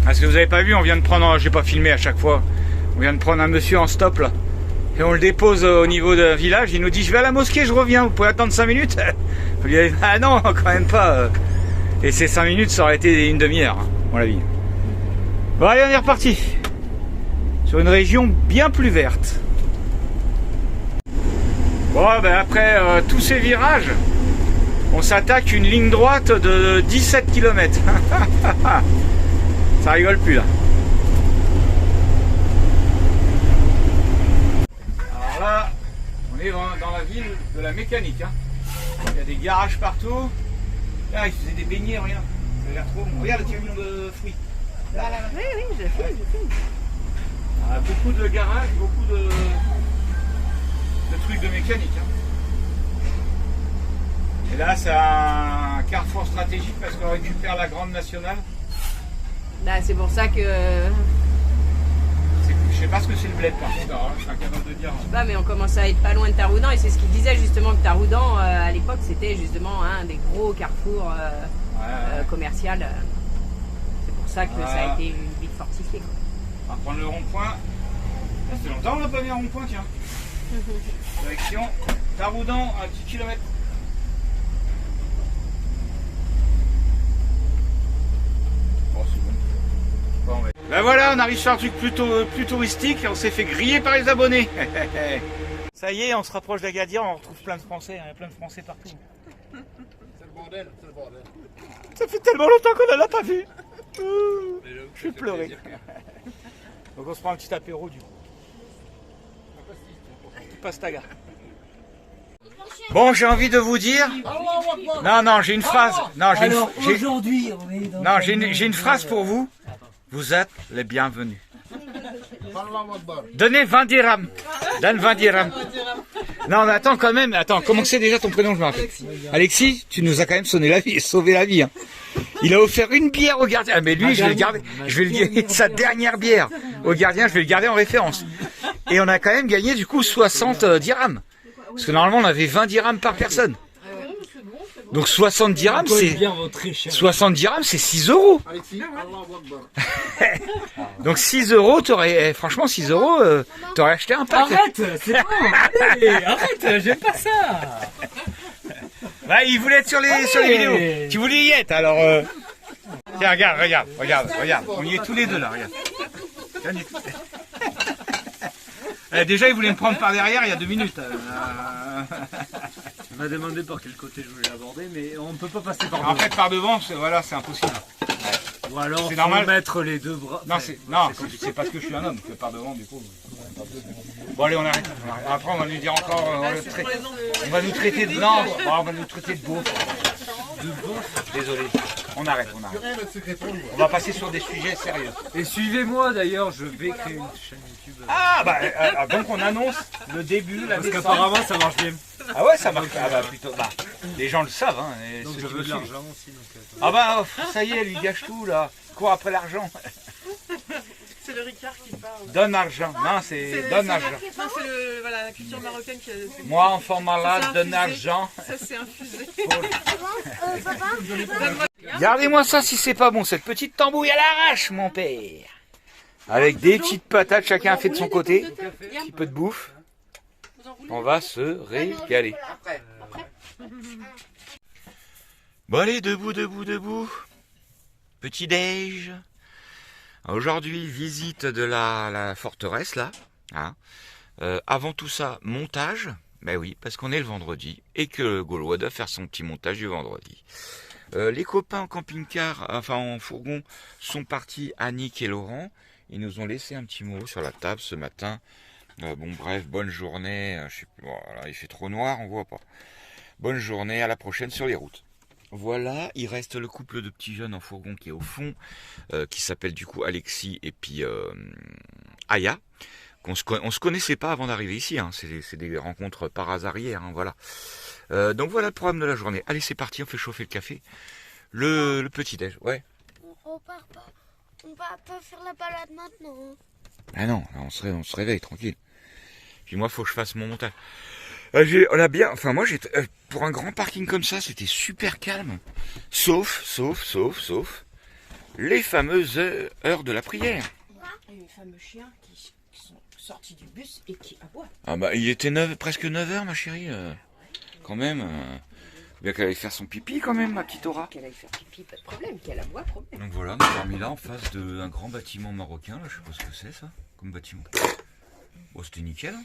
Parce que vous avez pas vu, on vient de prendre... J'ai pas filmé à chaque fois. On vient de prendre un monsieur en stop, là. Et on le dépose au niveau d'un village. Il nous dit, je vais à la mosquée, je reviens. Vous pouvez attendre 5 minutes? On lui a dit, ah non, quand même pas. Et ces 5 minutes, ça aurait été une demi-heure, hein, à mon avis. Bon, allez, on est reparti. Sur une région bien plus verte. Bon, ben après tous ces virages, on s'attaque une ligne droite de 17 km. Ça rigole plus là. Alors là, on est dans la ville de la mécanique. Hein. Il y a des garages partout. Là, ils faisaient des beignets, regarde. Ça a l'air trop bon. Regarde le camion de fruits. Là, là, là. Oui, je filme. Ah, beaucoup de garages, beaucoup de trucs de mécanique. Hein. Et là, c'est un carrefour stratégique parce qu'on récupère la grande nationale. Là, c'est pour ça que... Je sais pas ce que c'est le bled par contre, alors, je suis incapable de dire. Je sais pas, mais on commence à être pas loin de Taroudan et c'est ce qu'il disait justement que Taroudan à l'époque c'était justement un des gros carrefours commercial. C'est pour ça que ça a été une ville fortifiée. Quoi. On va prendre le rond-point. Ça fait longtemps qu'on n'a pas mis un rond-point, tiens. Direction Taroudan à 10 km. Oh, c'est bon. Bon, ouais. Ben voilà, on arrive sur un truc plus touristique et on s'est fait griller par les abonnés. Ça y est, on se rapproche d'Agadir, on retrouve plein de Français, il y a plein de Français partout. C'est le bordel, c'est le bordel. Ça fait tellement longtemps qu'on n'en a pas vu. Je vais pleurer. Donc on se prend un petit apéro du coup. Pastaga. Bon, j'ai envie de vous dire. Non, j'ai une phrase. Non, Aujourd'hui, on est dans... Non, j'ai une phrase pour vous. Vous êtes les bienvenus. Donnez 20 dirhams. Donne 20 dirhams. Non, mais attends quand même. Attends, comment c'est déjà ton prénom, je me rappelle. Alexis, tu nous as quand même sauvé la vie. Hein. Il a offert une bière au gardien. Ah, mais lui, je vais le garder. Je vais le dire sa dernière bière au gardien. Je vais le garder en référence. Et on a quand même gagné du coup 60 dirhams. Parce que normalement, on avait 20 dirhams par personne. Donc 60 dirhams, c'est 60 dirhams, c'est 6 euros. Donc 6 euros, franchement 6 euros, t'aurais acheté un pack. Arrête, c'est bon. Allez, arrête, j'aime pas ça. Bah, il voulait être sur les vidéos. Tu voulais y être, alors. Tiens, regarde. On y est tous les deux là, regarde. Déjà, il voulait me prendre par derrière il y a 2 minutes. On m'a demandé par quel côté je voulais aborder, mais on ne peut pas passer par devant. En fait, par devant, c'est impossible. Ou alors, c'est normal. Mettre les deux bras. Non, c'est parce que je suis un homme que par devant, du coup. Bon, allez, on arrête. Après, on va lui dire encore. On va nous traiter de. Non, on va nous traiter de beauf. Désolé. On arrête. On va passer sur des sujets sérieux. Et suivez-moi d'ailleurs, je vais créer une chaîne YouTube. Ah, bah, donc on annonce le début, la Parce qu'apparemment, ça marche bien. Ah ouais, ça marche. Ah bah plutôt. Bah, les gens le savent. Hein, donc je veux de l'argent aussi. Ah bah, ça y est, lui gâche tout là. Cours après l'argent. C'est le Ricard qui parle. Donne argent. Non, c'est donne argent. Non, c'est la culture marocaine qui a... Moi, enfant malade, donne argent. Ça, c'est infusé. Gardez-moi ça si c'est pas bon, cette petite tambouille à l'arrache, mon père. Avec des petites patates, chacun a fait de son côté. Un petit peu de bouffe. On va se régaler. Bon allez, debout. Petit déj. Aujourd'hui, visite de la forteresse, là. Hein. Avant tout ça, montage. Ben oui, parce qu'on est le vendredi et que le Gaulois doit faire son petit montage du vendredi. Les copains en camping-car, enfin en fourgon, sont partis, Annick et Laurent. Ils nous ont laissé un petit mot sur la table ce matin. Bon bref, bonne journée. Je sais plus, voilà, il fait trop noir, on voit pas. Bonne journée, à la prochaine sur les routes. Voilà, il reste le couple de petits jeunes en fourgon qui est au fond, qui s'appelle du coup Alexis et puis Aya. On se connaissait pas avant d'arriver ici, hein. C'est des rencontres par hasardières, hein, voilà. Donc voilà le programme de la journée. Allez, c'est parti, on fait chauffer le café. Le petit-déj, ouais. On repart pas. On va pas faire la balade maintenant. Ah non, on se réveille, tranquille. Puis moi, faut que je fasse mon montage. Moi, pour un grand parking comme ça, c'était super calme. Sauf les fameuses heures de la prière. Les fameux chiens qui sont sortis du bus et qui aboient. Ah bah, il était presque 9h, ma chérie. Quand même. Bien qu'elle aille faire son pipi, quand même, ma petite Aura. Qu'elle aille faire pipi, pas de problème. Qu'elle aboie, problème. Donc voilà, on est dormi là, en face d'un grand bâtiment marocain. Là, je sais pas ce que c'est, ça, comme bâtiment. Bon, c'était nickel, hein.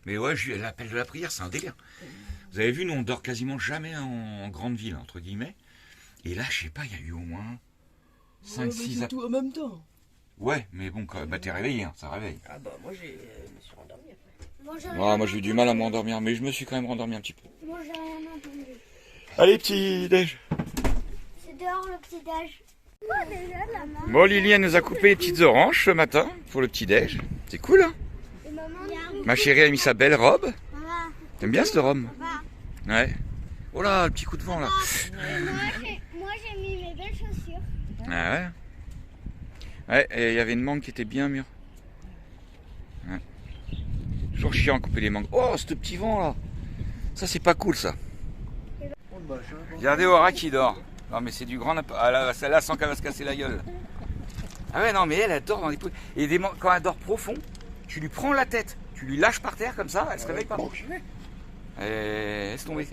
Mais ouais, l'appel de la prière, c'est un délire. Vous avez vu, nous, on dort quasiment jamais en grande ville, entre guillemets. Et là, je sais pas, il y a eu au moins 5-6 tout en même temps. Ouais, mais bon, bah t'es réveillé, hein, ça réveille. Ah bah moi je me suis rendormi après. Moi j'ai eu du mal à m'endormir, mais je me suis quand même rendormi un petit peu. Moi, j'ai rien entendu. Allez, petit déj. C'est dehors le petit déj. Oh, déjà, la main. Bon, Lily, elle nous a coupé les petites oranges ce matin pour le petit déj. C'est cool, hein? Et maman, Ma chérie a mis sa belle robe. papa, T'aimes bien cette robe? papa. Ouais. Oh là, le petit coup de vent là. Moi, j'ai mis mes belles chaussures. Ah ouais. Ouais, et il y avait une mangue qui était bien mûre. Ouais. Toujours chiant à couper les mangues. Oh, ce petit vent là. Ça, c'est pas cool ça. Regardez Aura qui dort. Non, mais c'est du grand. Ah là, celle-là sent qu'elle va se casser la gueule. Ah ouais, non, mais elle dort dans des poules. Et quand elle dort profond, tu lui prends la tête, tu lui lâches par terre comme ça, elle se réveille pas. Et laisse tomber.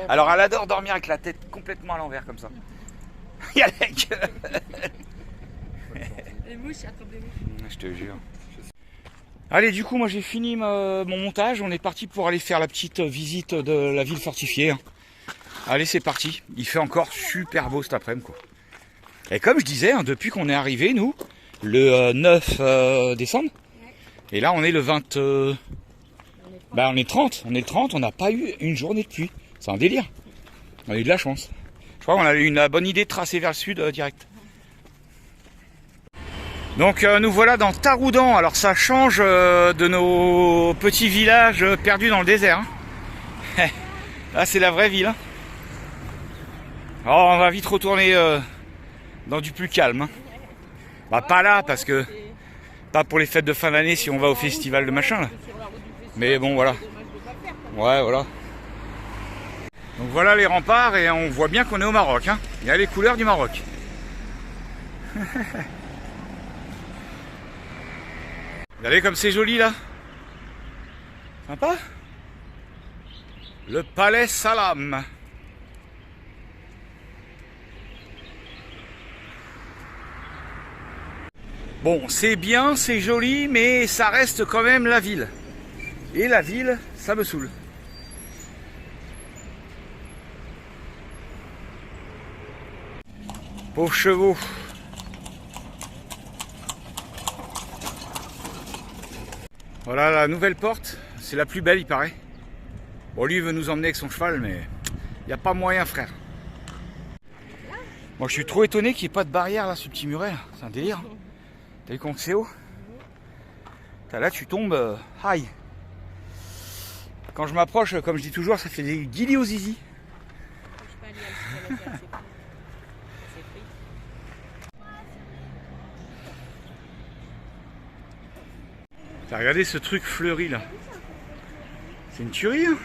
Alors elle adore dormir avec la tête complètement à l'envers comme ça. Il y a Les mouches, attrape des mouches. Je te jure. Allez, du coup, moi j'ai fini mon montage. On est parti pour aller faire la petite visite de la ville fortifiée. Hein. Allez, c'est parti. Il fait encore super beau cet après-midi, quoi. Et comme je disais, hein, depuis qu'on est arrivé, nous, le 9 décembre, et là on est le 20... Bah on est 30, on n'a pas eu une journée de pluie. C'est un délire. On a eu de la chance. Je crois qu'on a eu une bonne idée de tracer vers le sud direct. Donc nous voilà dans Taroudan. Alors ça change de nos petits villages perdus dans le désert. Hein. Là c'est la vraie ville. Hein. Alors on va vite retourner dans du plus calme. Hein. Bah pas là parce que pas pour les fêtes de fin d'année si on va au festival de machin là. Mais bon voilà. Ouais voilà. Donc voilà les remparts et on voit bien qu'on est au Maroc. Hein. Il y a les couleurs du Maroc. Regardez comme c'est joli là. Sympa. Le palais Salam. Bon, c'est bien, c'est joli, mais ça reste quand même la ville. Et la ville, ça me saoule. Pauvres chevaux. Voilà la nouvelle porte, c'est la plus belle il paraît. Bon lui il veut nous emmener avec son cheval mais il n'y a pas moyen frère. Moi je suis trop étonné qu'il n'y ait pas de barrière là sur le petit muret là, c'est un délire. T'as vu quand c'est haut? Là tu tombes, aïe. Quand je m'approche, comme je dis toujours, ça fait des guilis aux zizi. T'as regardé ce truc fleuri là. C'est une tuerie hein.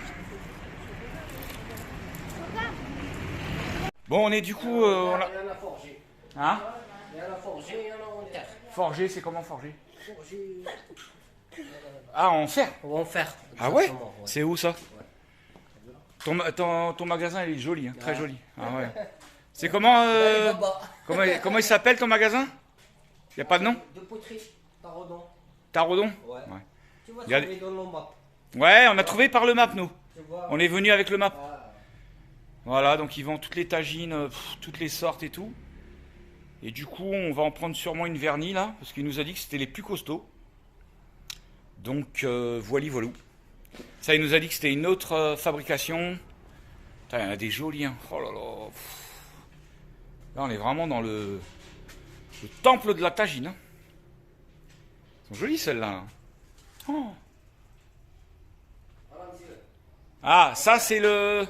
Bon on est du coup... on a... Il y en a forgé. Hein? Il y en a forgé, il y en a en terre. Forgé, c'est comment forgé? Forgé. Ah en fer? En fer. Ah ouais? exactement, ouais. C'est où ça? Ton magasin il est joli, hein, très joli. Ah ouais. C'est comment, Là-bas. comment il s'appelle ton magasin? Il n'y a pas de nom? De poterie, Tarodon. Tarodon? Ouais. Ouais. Tu vois, Regardez. ça met dans le map. Ouais, on a trouvé par le map nous. Tu vois. On est venu avec le map. Ah, Voilà, donc ils vendent toutes les tagines, toutes les sortes et tout. Et du coup, on va en prendre sûrement une vernie là, parce qu'il nous a dit que c'était les plus costauds. Donc, voili voilou. Ça, il nous a dit que c'était une autre fabrication. Putain, il y en a des jolis, hein. Oh là là. Là, on est vraiment dans le temple de la tagine. Hein. Elles sont jolies celles-là. Hein. Oh. Ah, ça c'est le...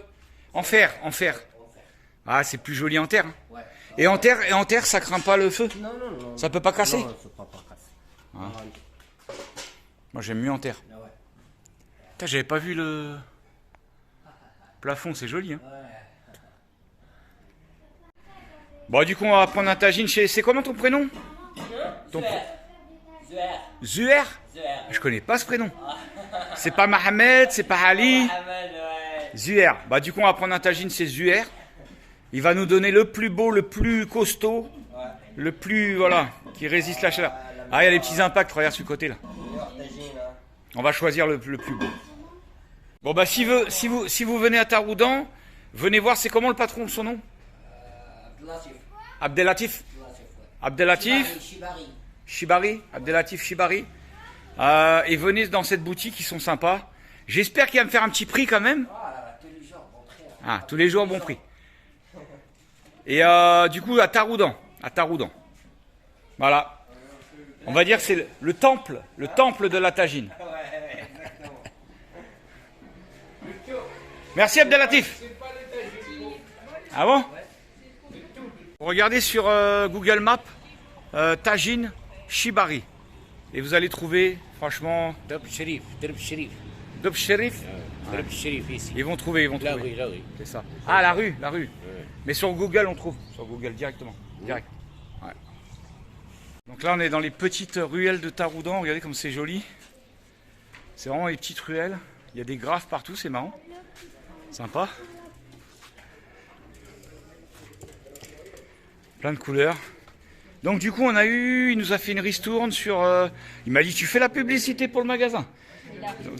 En fer, en fer. Ah, c'est plus joli en terre. Hein. ouais. Et en terre, ça craint pas le feu. Non, non, non. Ça peut pas casser. Non, ça peut pas casser. Ah. Moi, j'aime mieux en terre. Ah ouais. Putain, j'avais pas vu le plafond, c'est joli. Hein. Bon, du coup, on va prendre un tagine chez... C'est comment ton prénom? Ton Zuher. Je connais pas ce prénom. C'est pas Mohamed, c'est pas Ali. Zuher. Bah, du coup, on va prendre un tagine chez Zuher. Il va nous donner le plus beau, le plus costaud, le plus, voilà, qui résiste la chaleur. Ah, il y a les petits impacts, regarde sur le côté là. On va choisir le plus beau. Bon bah si vous venez à Taroudan, venez voir c'est comment le patron, son nom? Abdelatif. Abdelatif. Shibari. Chibari, Abdelatif Chibari. Et venez dans cette boutique, ils sont sympas. J'espère qu'il va me faire un petit prix quand même. Ah, tous les jours, bon prix. Et du coup, à Taroudan. Voilà. On va dire que c'est le temple de la tagine. Merci Abdelatif. Ah bon? Regardez sur Google Maps Tagine Chibari. Et vous allez trouver, franchement... Drop Sherif. Dob Sherif. Drop Sherif ici. Ils vont trouver. La rue. C'est ça. Ah, la rue. Mais sur Google, on trouve. Sur Google, directement. Direct. Ouais. Donc là, on est dans les petites ruelles de Taroudan. Regardez comme c'est joli. C'est vraiment les petites ruelles. Il y a des graphes partout, c'est marrant. Sympa. Plein de couleurs. Donc du coup, il nous a fait une ristourne sur... il m'a dit, tu fais la publicité pour le magasin.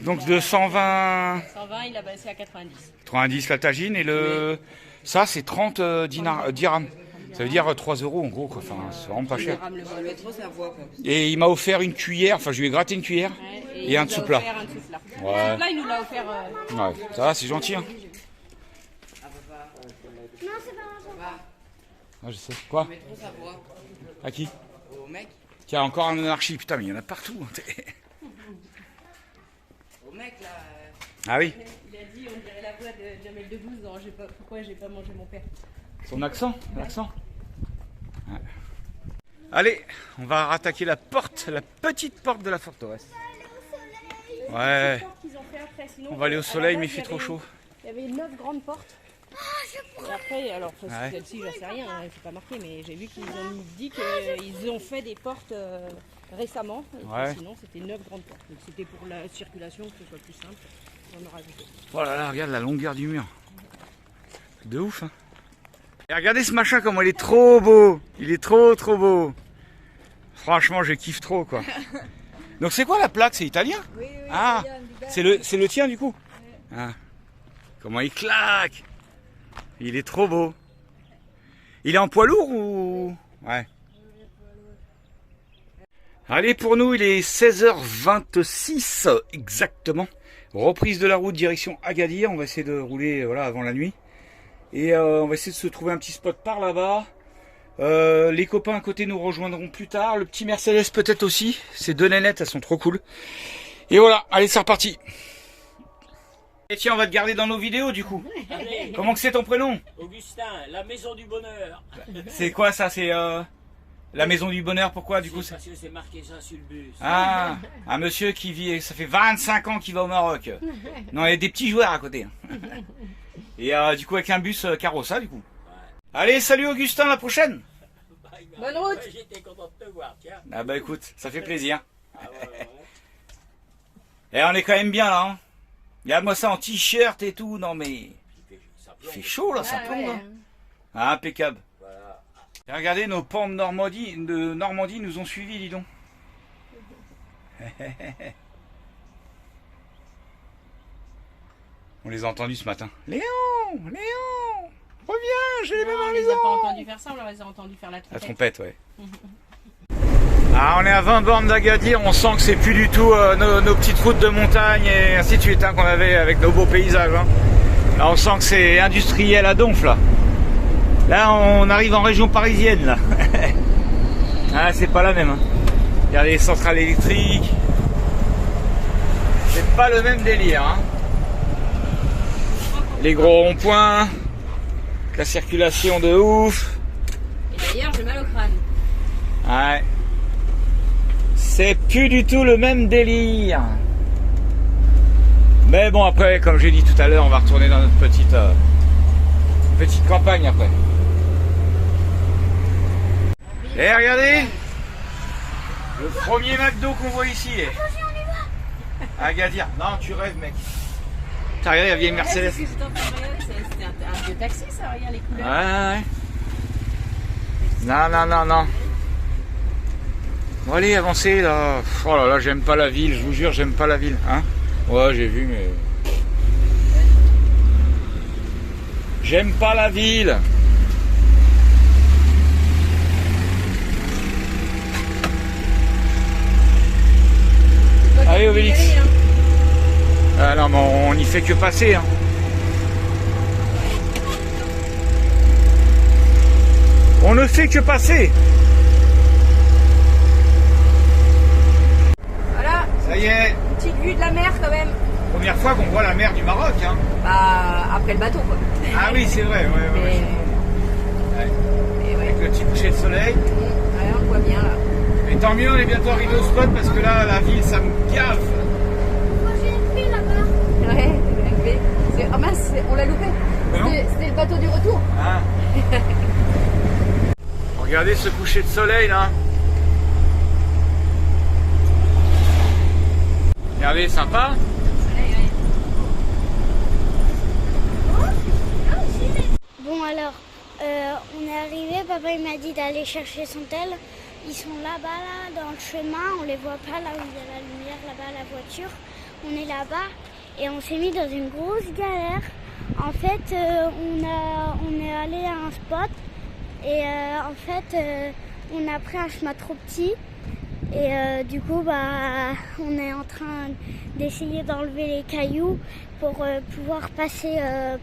Donc de 120... 120, il a baissé à 90. 90 la tagine et le... Ça, c'est 30 dirhams. Ça veut dire 3 euros en gros, quoi. Enfin, c'est vraiment pas cher. Et il m'a offert une cuillère, enfin je lui ai gratté une cuillère et un dessous plat. Ouais. Là, il nous l'a offert. Ouais, ça va, c'est gentil. Hein. Non, c'est pas Ah, je sais. Quoi? À qui? Au mec. Tiens, encore un anarchie. Putain, mais il y en a partout. Au mec, là. Ah oui. Il a dit, on dirait la voix de Jamel Debbouze dans Pourquoi j'ai pas mangé mon père. Son accent, l'accent. Ouais. Allez, on va rattaquer la petite porte de la forteresse. Ouais. On va aller au soleil, mais il fait trop chaud. Il y avait 9 grandes portes. Et après, alors celle-ci, j'en sais rien, hein, c'est pas marqué, mais j'ai vu qu'ils ont dit qu'ils ont fait des portes récemment. Ouais. Sinon, c'était 9 grandes portes. Donc c'était pour la circulation, que ce soit plus simple. On en rajouté. Oh là là, regarde la longueur du mur. De ouf, hein. Et regardez ce machin, comment il est trop beau. Il est trop beau. Franchement, je kiffe trop, quoi. Donc c'est quoi la plaque? C'est italien? Oui, ah, c'est le tien, du coup? Ah. Comment il claque. Il est trop beau. Il est en poids lourd ou... Ouais. Allez, pour nous, il est 16h26 exactement. Reprise de la route direction Agadir. On va essayer de rouler avant la nuit. Et on va essayer de se trouver un petit spot par là-bas. Les copains à côté nous rejoindront plus tard. Le petit Mercedes peut-être aussi. Ces deux nénettes, elles sont trop cool. Et voilà, allez, c'est reparti. Et tiens, on va te garder dans nos vidéos du coup. Allez. Comment que c'est ton prénom? Augustin, la maison du bonheur. C'est quoi ça? C'est la maison du bonheur, pourquoi du coup? Parce que c'est marqué ça sur le bus. Ah, un monsieur qui vit, ça fait 25 ans qu'il va au Maroc. Non, il y a des petits joueurs à côté. Et du coup avec un bus carrossa du coup. Ouais. Allez, salut Augustin, à la prochaine. Bonne route. J'étais content de te voir, tiens. Ah bah écoute, ça fait plaisir. Ah ouais. Et on est quand même bien là. Hein. Regarde-moi ça en t-shirt et tout, non mais... Il fait chaud là, ça plombe. Hein. Ah, impeccable. Voilà. Et regardez, nos pans de Normandie nous ont suivis, dis donc. On les a entendus ce matin. Léon, reviens, j'ai les mêmes On les a pas entendus faire ça, on les a entendus faire la trompette. La trompette, ouais. Ah, on est à 20 bornes d'Agadir, on sent que c'est plus du tout nos petites routes de montagne et ainsi de suite hein, qu'on avait avec nos beaux paysages. Hein. Là, on sent que c'est industriel à donf là. Là, on arrive en région parisienne là. Ah, c'est pas la même. Hein. Regardez les centrales électriques. C'est pas le même délire. Hein. Les gros ronds-points, la circulation de ouf. Et d'ailleurs, j'ai mal au crâne. Ouais. C'est plus du tout le même délire. Mais bon, après, comme j'ai dit tout à l'heure, on va retourner dans notre petite campagne après. Et regardez, le premier McDo qu'on voit ici. Agadir. Non, tu rêves, mec. T'as regardé la vieille Mercedes. C'était un vieux taxi, ça, regarde les couleurs. Ouais. Non. Bon, allez, avancez là. Oh là là, j'aime pas la ville, je vous jure, j'aime pas la ville. Hein? Ouais, j'ai vu, mais. J'aime pas la ville. Non, mais on n'y fait que passer. Hein. On ne fait que passer. Voilà, Ça y est, une petite vue de la mer quand même. première fois qu'on voit la mer du Maroc. Hein. Bah, après le bateau quoi. Ah oui, c'est vrai. Ouais, ouais, ouais. Et ouais, Avec le petit coucher de soleil. ouais, on voit bien là. Mais tant mieux, on est bientôt arrivé au spot parce que là, la ville, ça me gave. Ouais, oh mince, on l'a loupé. Non. C'était le bateau du retour. Ah. Regardez ce coucher de soleil là. Regardez, sympa. Bon alors, on est arrivé, papa il m'a dit d'aller chercher son tel. Ils sont là-bas, là, dans le chemin, on les voit pas là où il y a la lumière, là-bas, la voiture. On est là-bas et on s'est mis dans une grosse galère. En fait, on est allé à un spot et en fait, on a pris un chemin trop petit. Et du coup, bah, on est en train d'essayer d'enlever les cailloux pour pouvoir passer,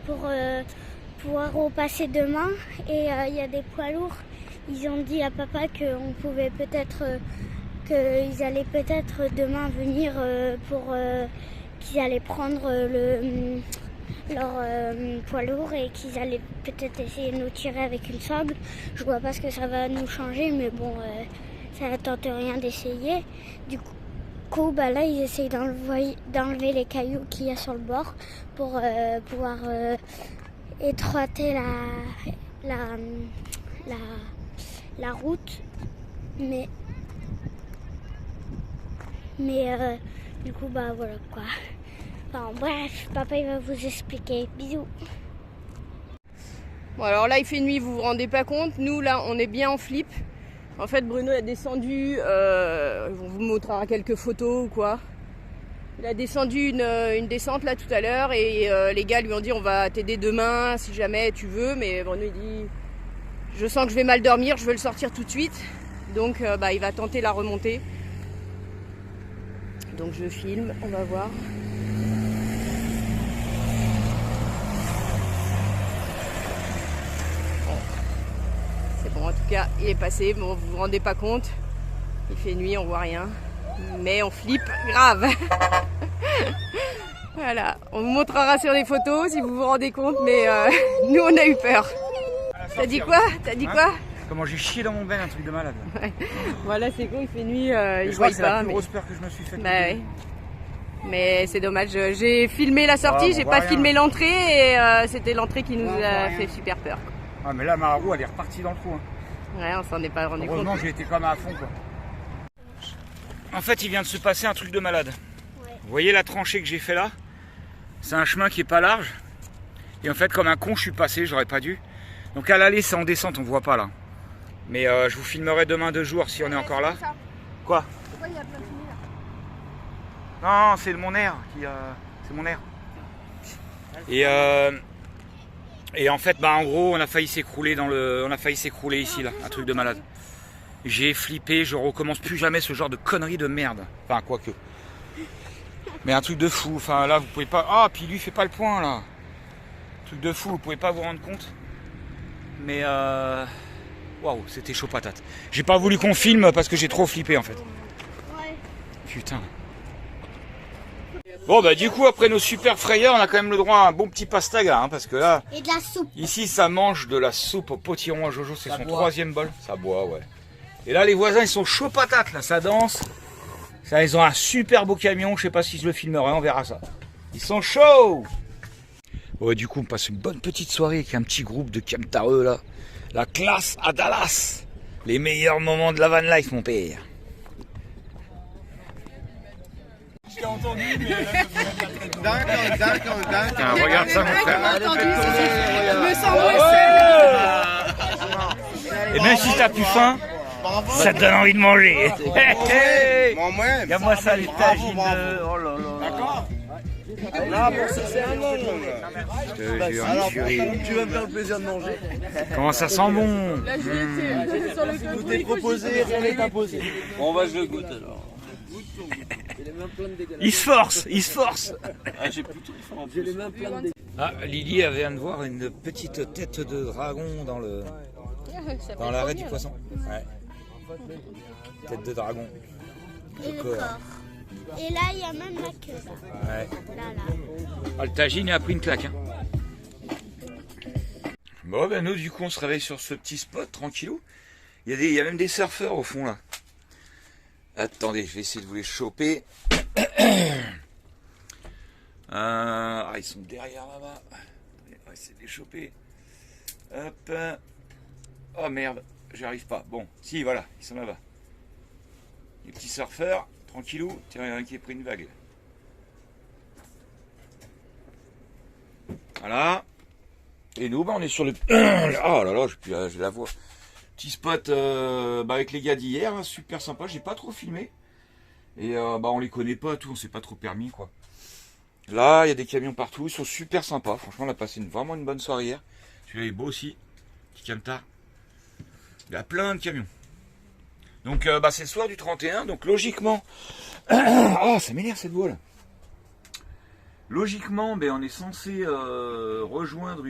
pouvoir repasser demain. Et il y a des poids lourds. Ils ont dit à papa qu'on pouvait peut-être, qu'ils allaient peut-être demain venir pour qu'ils allaient prendre leur poids lourd et qu'ils allaient peut-être essayer de nous tirer avec une sangle. Je vois pas ce que ça va nous changer, mais bon, ça ne tente rien d'essayer. Du coup, bah là, ils essayent d'enlever les cailloux qu'il y a sur le bord pour pouvoir étroiter la route. Mais du coup, bah voilà quoi. Enfin, bref, papa il va vous expliquer. Bisous. Bon alors là il fait nuit, vous vous rendez pas compte. Nous là on est bien en flip. En fait Bruno est descendu, on vous montrera quelques photos ou quoi. Il a descendu une descente là tout à l'heure et les gars lui ont dit on va t'aider demain si jamais tu veux. Mais Bruno il dit je sens que je vais mal dormir, je veux le sortir tout de suite. Donc bah, il va tenter la remontée. Donc je filme, on va voir. Bon, en tout cas, il est passé. Bon, vous vous rendez pas compte. Il fait nuit, on voit rien. Mais on flippe grave. Voilà. On vous montrera sur les photos si vous vous rendez compte. Mais nous, on a eu peur. T'as dit quoi? T'as dit quoi? Comment j'ai chié dans mon bain, un truc de malade. Ouais. Voilà, c'est con, il fait nuit. Je Il crois voit que c'est la pas. plus Mais... grosse peur que je me suis faite. Bah, ouais. Mais c'est dommage. J'ai filmé la sortie, on j'ai voit pas rien. filmé l'entrée. Et c'était l'entrée qui nous On voit a rien. fait super peur. Ah, mais là, ma roue, elle est repartie dans le trou. Hein. Ouais, on s'en est pas rendu compte. Heureusement, j'ai été comme à fond, quoi. En fait, il vient de se passer un truc de malade. Ouais. Vous voyez la tranchée que j'ai fait là? C'est un chemin qui est pas large. Et en fait, comme un con, je suis passé, j'aurais pas dû. Donc à l'aller, c'est en descente, on voit pas là. Mais je vous filmerai demain de jour si on est encore là. Quoi? Pourquoi il y a plein de fumée là? Non, c'est mon air qui c'est mon air. Et en fait, bah en gros, on a failli s'écrouler ici là, un truc de malade. J'ai flippé, je recommence plus jamais ce genre de conneries de merde. Enfin, quoique. Mais un truc de fou. Enfin, là, vous pouvez pas. Ah, puis lui, il fait pas le point là. Truc de fou, vous pouvez pas vous rendre compte. Mais waouh, c'était chaud patate. J'ai pas voulu qu'on filme parce que j'ai trop flippé en fait. Ouais. Putain. Bon bah du coup après nos super frayeurs on a quand même le droit à un bon petit pastaga hein, parce que là Et de la soupe. ici ça mange de la soupe au potiron à Jojo, c'est Ça son boit. 3e bol. Ça boit ouais. Et là les voisins ils sont chauds patates là, ça danse. Ça ils ont un super beau camion, je sais pas si je le filmerai, on verra ça. Ils sont chauds. Bon du coup on passe une bonne petite soirée avec un petit groupe de camtareux là. La classe à Dallas. Les meilleurs moments de la van life mon père. D'accord. Tiens, regarde ça, mon frère. Et même si t'as plus faim, ça te donne envie de manger. Moi-même. Regarde-moi ça, les tagines de... Oh là là. D'accord. Là, pour ça, c'est un nom. Je te jure, Alors, chérie. tu vas me faire le plaisir de manger. Comment ça sent bon. Tout est proposé, rien n'est imposé. Bon, bah, je le goûte alors. J'ai les mains pleines de dégâts. Il se force, il se force. Ah, j'ai plutôt faim en J'ai plus. les mains pleines de Ah, Lily elle vient de voir une petite tête de dragon dans l'arrêt du poisson. Ouais. Tête de dragon. Et le corps. Et là, il y a même la queue. Là. Ouais. Là. Ah, le tagine a pris une claque. Hein. Bon, ben nous, du coup, on se réveille sur ce petit spot, tranquillou. Il y a même des surfeurs au fond, là. Attendez, je vais essayer de vous les choper. Ils sont derrière là-bas. On va essayer de les choper. Hop. Oh merde, j'y arrive pas. Bon, si, voilà, ils sont là-bas. Les petits surfeurs, tranquillou. Tiens, il y en a un qui a pris une vague. Voilà. Et nous, on est sur le... Oh là là, je la vois. Petit spot avec les gars d'hier, hein, super sympa. J'ai pas trop filmé. Et on les connaît pas, tout, on s'est pas trop permis, quoi. Là, il y a des camions partout, ils sont super sympas. Franchement, on a passé vraiment une bonne soirée hier. Celui-là est beau aussi. Petit camtar. Il y a plein de camions. Donc, c'est le soir du 31, donc logiquement... Ah, ça m'énerve cette voix là. Logiquement, on est censé rejoindre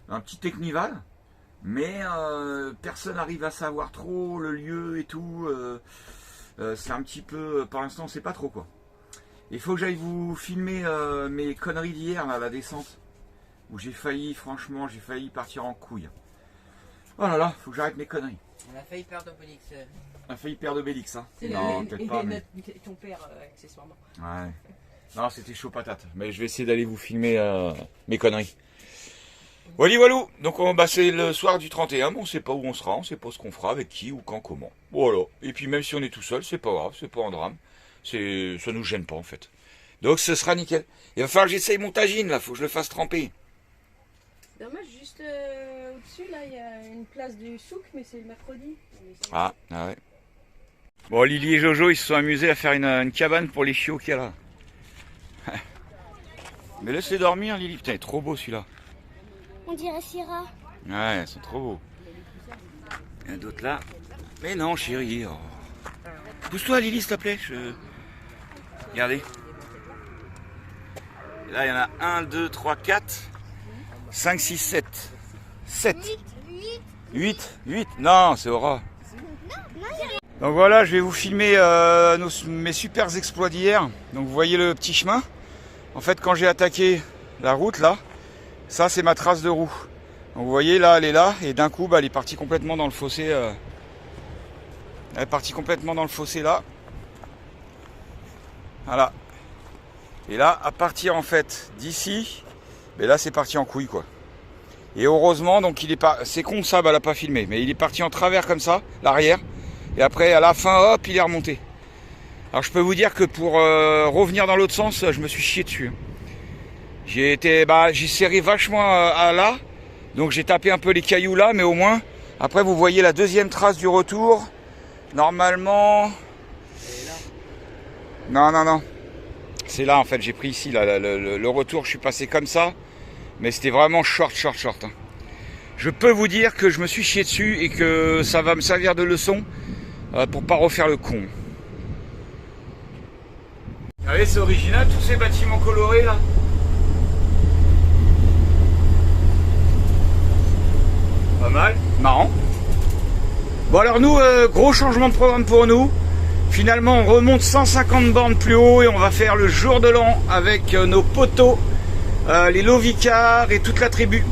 un petit Technival, mais personne n'arrive à savoir trop le lieu et tout. C'est un petit peu, pour l'instant, on sait pas trop quoi. Il faut que j'aille vous filmer mes conneries d'hier à la descente, où j'ai failli partir en couille. Oh là là, faut que j'arrête mes conneries. On a failli perdre Obélix. On a failli perdre Obélix, hein. C'est Non, peut-être pas. Mais... ton père, accessoirement. Ouais. Non, c'était chaud patate. Mais je vais essayer d'aller vous filmer mes conneries. Voilà, voilà. Donc, c'est le soir du 31. On ne sait pas où on sera. On ne sait pas ce qu'on fera, avec qui, ou quand, comment. Voilà. Et puis, même si on est tout seul, c'est pas grave. C'est pas un drame. Ça nous gêne pas, en fait. Donc, ce sera nickel. Il va falloir que j'essaye mon tagine, là. Faut que je le fasse tremper. Dommage, juste au-dessus, là, il y a une place du souk, mais c'est le mercredi. Ah ouais. Bon, Lily et Jojo, ils se sont amusés à faire une cabane pour les chiots qu'il y a là. Mais laisse-les dormir, Lily. Putain, il est trop beau celui-là. On dirait Syrah. Ouais, ils sont trop beaux. Il y en a d'autres là. Mais non, chérie. Oh. Pousse-toi, Lily, s'il te plaît. Regardez. Et là, il y en a 1, 2, 3, 4, 5, 6, 7. 7. 8. Non, c'est Aura. Donc voilà, je vais vous filmer mes super exploits d'hier. Donc vous voyez le petit chemin. En fait, quand j'ai attaqué la route là, ça c'est ma trace de roue. Donc vous voyez là, elle est là, et d'un coup, elle est partie complètement dans le fossé. Elle est partie complètement dans le fossé là. Voilà. Et là, à partir en fait d'ici, là c'est parti en couille quoi. Et heureusement, donc il est pas, c'est con ça, elle a pas filmé, mais il est parti en travers comme ça, l'arrière. Et après, à la fin, hop, il est remonté. Alors je peux vous dire que pour revenir dans l'autre sens, je me suis chié dessus. J'ai serré vachement à là, donc j'ai tapé un peu les cailloux là, mais au moins, après vous voyez la deuxième trace du retour. Normalement... Non. C'est là en fait, j'ai pris ici, là, le retour, je suis passé comme ça, mais c'était vraiment short. Hein. Je peux vous dire que je me suis chié dessus et que ça va me servir de leçon pour pas refaire le con. Vous voyez, c'est original tous ces bâtiments colorés là. Pas mal, marrant. Bon alors nous, gros changement de programme pour nous. Finalement on remonte 150 bornes plus haut et on va faire le jour de l'an avec nos poteaux, les Lovicar et toute la tribu.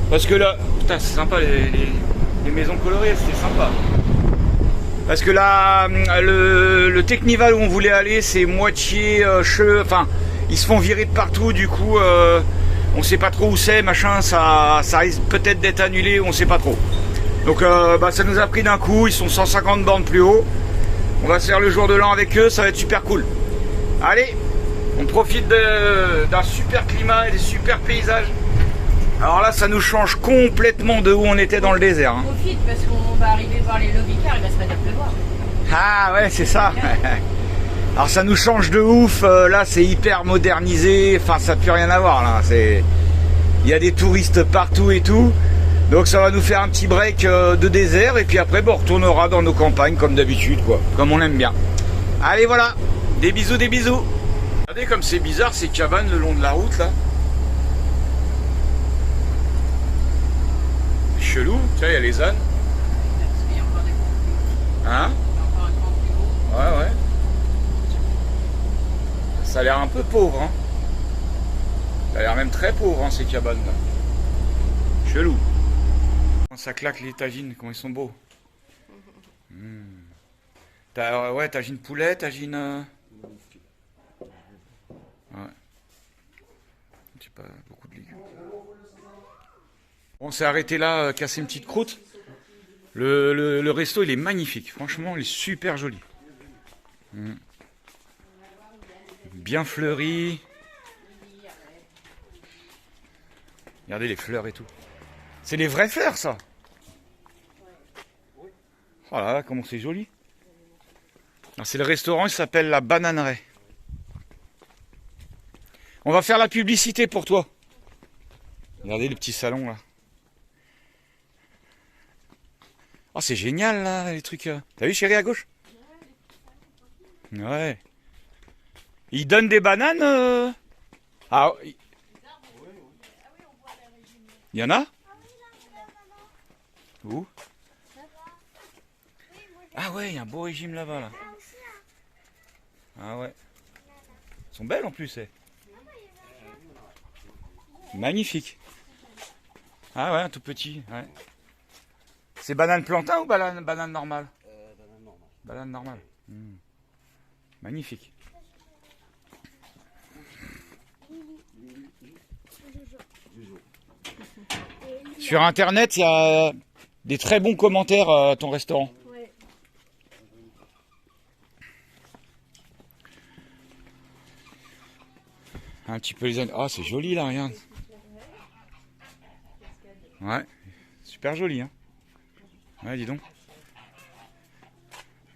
Parce que là, putain c'est sympa les maisons colorées, c'était sympa. Parce que là, le Technival où on voulait aller, c'est moitié enfin, ils se font virer de partout, du coup, on sait pas trop où c'est, machin, ça risque peut-être d'être annulé, on sait pas trop. Donc, ça nous a pris d'un coup, ils sont 150 bornes plus haut. On va se faire le jour de l'an avec eux, ça va être super cool. Allez, on profite d'un super climat et des super paysages. Alors là, ça nous change complètement de où on était dans le désert. Hein. On profite parce qu'on va arriver voir les Lovicar, il va se mettre à pleuvoir. Ah ouais, c'est ça. Alors ça nous change de ouf. Là, c'est hyper modernisé. Enfin, ça n'a plus rien à voir là. Il y a des touristes partout et tout. Donc ça va nous faire un petit break de désert. Et puis après, on retournera dans nos campagnes comme d'habitude, quoi. Comme on aime bien. Allez, voilà. Des bisous, des bisous. Regardez comme c'est bizarre ces cabanes le long de la route là. C'est chelou, tu vois, il y a les ânes. Hein? Ouais, ouais. Ça a l'air un peu pauvre, hein. Ça a l'air même très pauvre, hein, ces cabanes là. Chelou. Ça claque les tagines, comment ils sont beaux. Ouais, tagine poulet, tagine... Ouais. J'ai pas beaucoup de légumes. On s'est arrêté là, casser une petite croûte. Le resto, il est magnifique. Franchement, il est super joli. Bien fleuri. Regardez les fleurs et tout. C'est les vraies fleurs, ça. Oh là là, comment c'est joli. C'est le restaurant, il s'appelle la Bananeraie. On va faire la publicité pour toi. Regardez le petit salon là. Oh, c'est génial là, les trucs. T'as vu chérie à gauche? Ouais. Ils donnent des bananes Ah, il y en a? Où? Ah ouais, il y a un beau régime là-bas là. Ah ouais. Elles sont belles en plus, eh. Magnifique. Ah ouais, un tout petit. Ouais. C'est banane plantain ou banane normale? Banane normale. Banane normale. Magnifique. Sur internet, il y a des très bons commentaires à ton restaurant. Un petit peu les ânes. Ah, c'est joli là, regarde. Ouais, super joli, hein. Ouais, dis donc.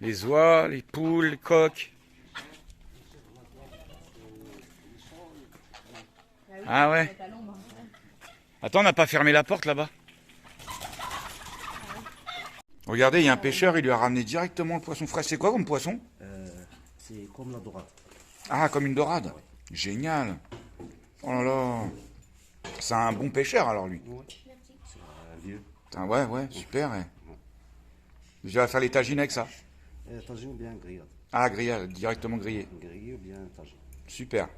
Les oies, les poules, les coqs. Ah ouais. Attends, on n'a pas fermé la porte là-bas. Regardez, il y a un pêcheur, il lui a ramené directement le poisson frais. C'est quoi comme poisson? C'est comme la dorade. Ah, comme une dorade. Génial. Oh là là. C'est un bon pêcheur alors lui. Ouais. C'est vieux. Putain, ouais, ouais, super. Ouais. Je vais faire les tagines avec ça. Tagine ou bien grillade. Ah, grillade, directement grillé. Grillé ou bien tagine. Super.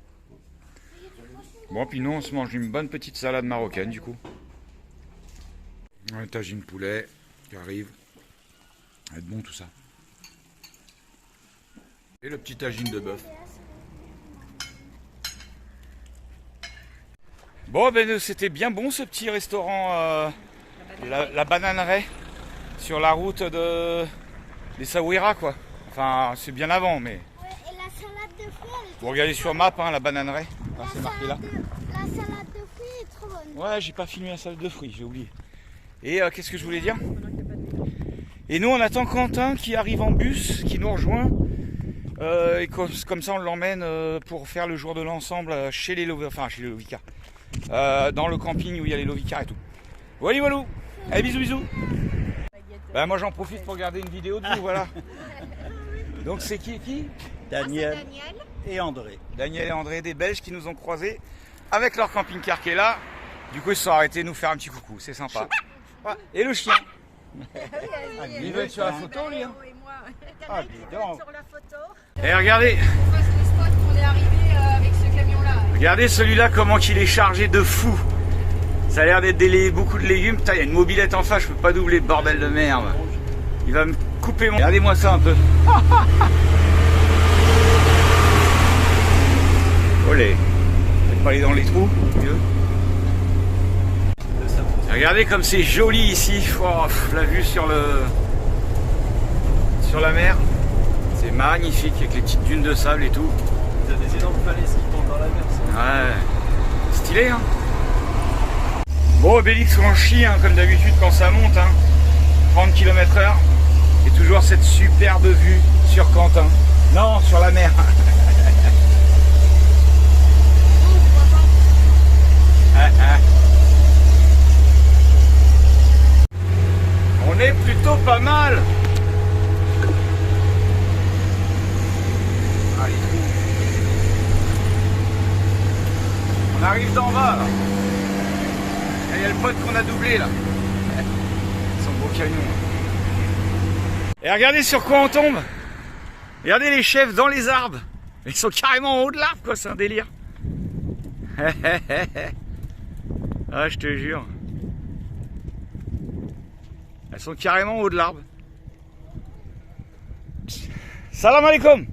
Bon, puis nous, on se mange une bonne petite salade marocaine du coup. Ouais, tagine poulet qui arrive. Ça va être bon tout ça. Et le petit tagine de bœuf. Bon, ben c'était bien bon ce petit restaurant, la Bananeraie, sur la route des Saouira, quoi. Enfin, c'est bien avant, mais... Ouais, et la salade de fruits, Vous regardez sur map, hein, la Bananeraie. Ah, c'est marqué là. la salade de fruits est trop bonne. Ouais, j'ai pas filmé la salade de fruits, j'ai oublié. Et qu'est-ce que je voulais dire? Et nous, on attend Quentin qui arrive en bus, qui nous rejoint. Et comme ça, on l'emmène pour faire le jour de l'ensemble chez les Lovica. Dans le camping où il y a les Lovica et tout. Voilà, voilà. Allez, bisous, bisous. Bah, moi, j'en profite pour regarder une vidéo de vous, voilà. Donc, c'est qui? Daniel et André. Daniel et André, des Belges qui nous ont croisés avec leur camping-car qui est là. Du coup, ils se sont arrêtés nous faire un petit coucou, c'est sympa. Ouais. Et le chien. Il veut être sur la photo, lui. Hein. Ah, dis donc. Et regardez. Regardez celui-là, comment il est chargé de fou. Ça a l'air d'être beaucoup de légumes. Putain, il y a une mobilette en face, je peux pas doubler, bordel de merde. Il va me couper mon... Regardez-moi ça un peu. Olé. Faites pas aller dans les trous, vieux. Regardez comme c'est joli ici. Oh, la vue sur la mer. C'est magnifique avec les petites dunes de sable et tout. Il y a des énormes falaises qui tombent dans la mer. Ouais. Stylé, hein. Bon, Obélix franchi, hein, comme d'habitude quand ça monte, hein. 30 km/h. Et toujours cette superbe vue sur Quentin. Non, sur la mer. On est plutôt pas mal. arrive d'en bas là. Il y a le pote qu'on a doublé là. Son beau camion. Et regardez sur quoi on tombe. Regardez les chefs dans les arbres. Ils sont carrément en haut de l'arbre quoi, c'est un délire. Ah je te jure. Elles sont carrément en haut de l'arbre. Salam alaikum.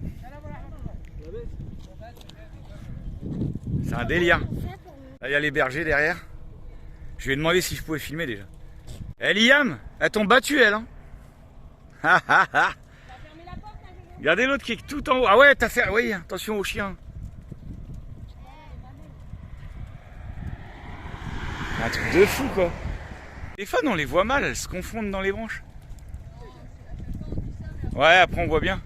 C'est un délire. Là il y a les bergers derrière. Je lui ai demandé si je pouvais filmer déjà. Eh Liam, elles t'ont battu elle hein. Regardez l'autre qui est tout en haut. Ah ouais t'as fait. Oui attention aux chiens. Un truc de fou quoi. Des fois on les voit mal, elles se confondent dans les branches. Ouais après on voit bien.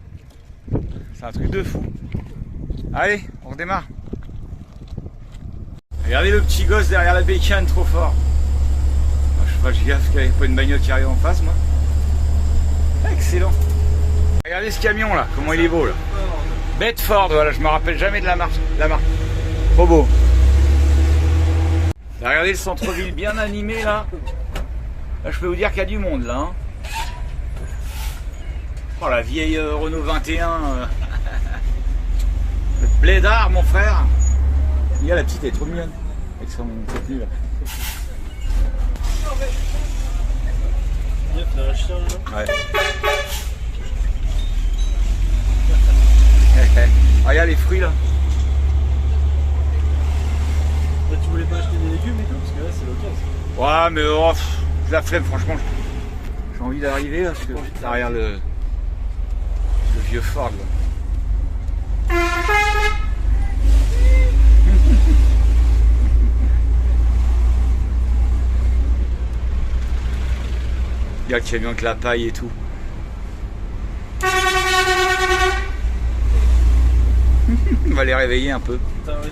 C'est un truc de fou. Allez, on redémarre. Regardez le petit gosse derrière la bécane, trop fort. Je sais pas, je gaffe qu'il n'y ait pas une bagnole qui arrive en face, moi. Excellent. Regardez ce camion là, comment il est beau là. Bedford, voilà, je me rappelle jamais de la marque. Trop beau. Regardez le centre-ville bien animé là. Là, je peux vous dire qu'il y a du monde là. Hein. Oh la vieille Renault 21. Le blédard mon frère. Il y a la petite, elle est trop mignonne. Avec son contenu là. Ouais. Regarde les fruits là. Tu voulais pas acheter des légumes et tout parce que là c'est l'occasion. Ouais mais oh, la flemme franchement. J'ai envie d'arriver là parce que derrière le vieux Ford là. Il y a le camion avec la paille et tout. On va les réveiller un peu. Putain, ouais,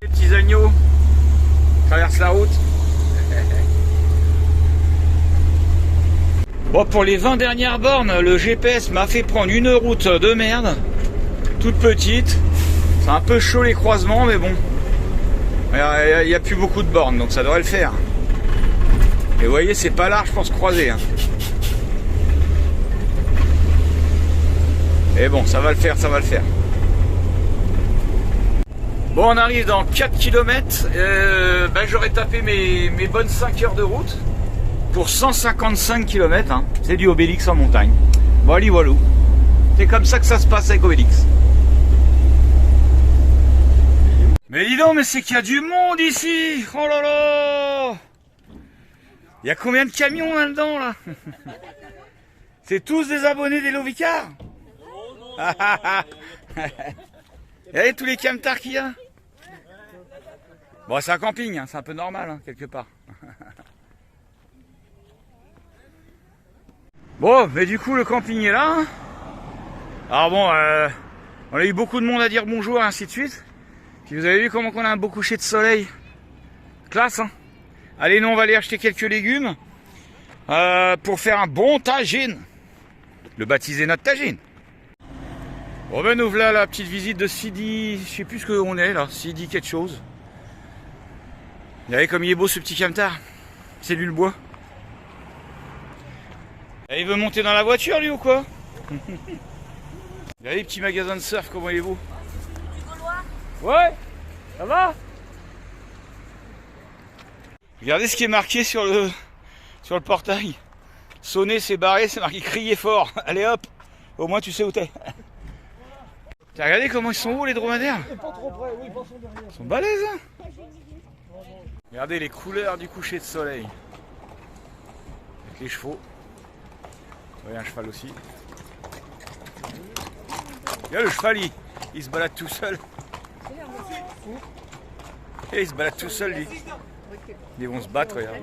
Les petits agneaux traversent la route. Bon, pour les 20 dernières bornes, le GPS m'a fait prendre une route de merde, toute petite. C'est un peu chaud les croisements, mais bon. Il n'y a plus beaucoup de bornes, donc ça devrait le faire. Et vous voyez, c'est pas large pour se croiser. Hein. Et bon, ça va le faire, ça va le faire. Bon, on arrive dans 4 km. J'aurais tapé mes bonnes 5 heures de route pour 155 km. Hein. C'est du Obélix en montagne. Voilà, voilà. C'est comme ça que ça se passe avec Obélix. Mais dis donc, mais c'est qu'il y a du monde ici. Oh là là. Il y a combien de camions là-dedans là? C'est tous des abonnés des Lovicar. Regardez tous les camtars qu'il y a. Bon, c'est un camping, hein, c'est un peu normal, hein, quelque part. Bon, mais du coup, le camping est là. Alors bon, on a eu beaucoup de monde à dire bonjour et ainsi de suite. Puis vous avez vu comment on a un beau coucher de soleil. Classe, hein. Allez, nous, on va aller acheter quelques légumes pour faire un bon tagine. Le baptiser notre tagine. Bon ben nous voilà la petite visite de Sidi, je sais plus ce qu'on est là, Sidi quelque chose. Regardez comme il est beau ce petit camtar, c'est lui le bois. Et il veut monter dans la voiture lui ou quoi? Regardez les petits magasins de surf, comment il est beau. Ouais, ça va? Regardez ce qui est marqué sur le portail. Sonner, c'est barré, c'est marqué crier fort. Allez hop, au moins tu sais où t'es. T'as regardé comment ils sont hauts les dromadaires? Ils sont balèzes hein. Regardez les couleurs du coucher de soleil. Avec les chevaux. Il y a un cheval aussi. Regarde le cheval, il se balade tout seul. Et il se balade tout seul lui. Ils vont se battre, regarde.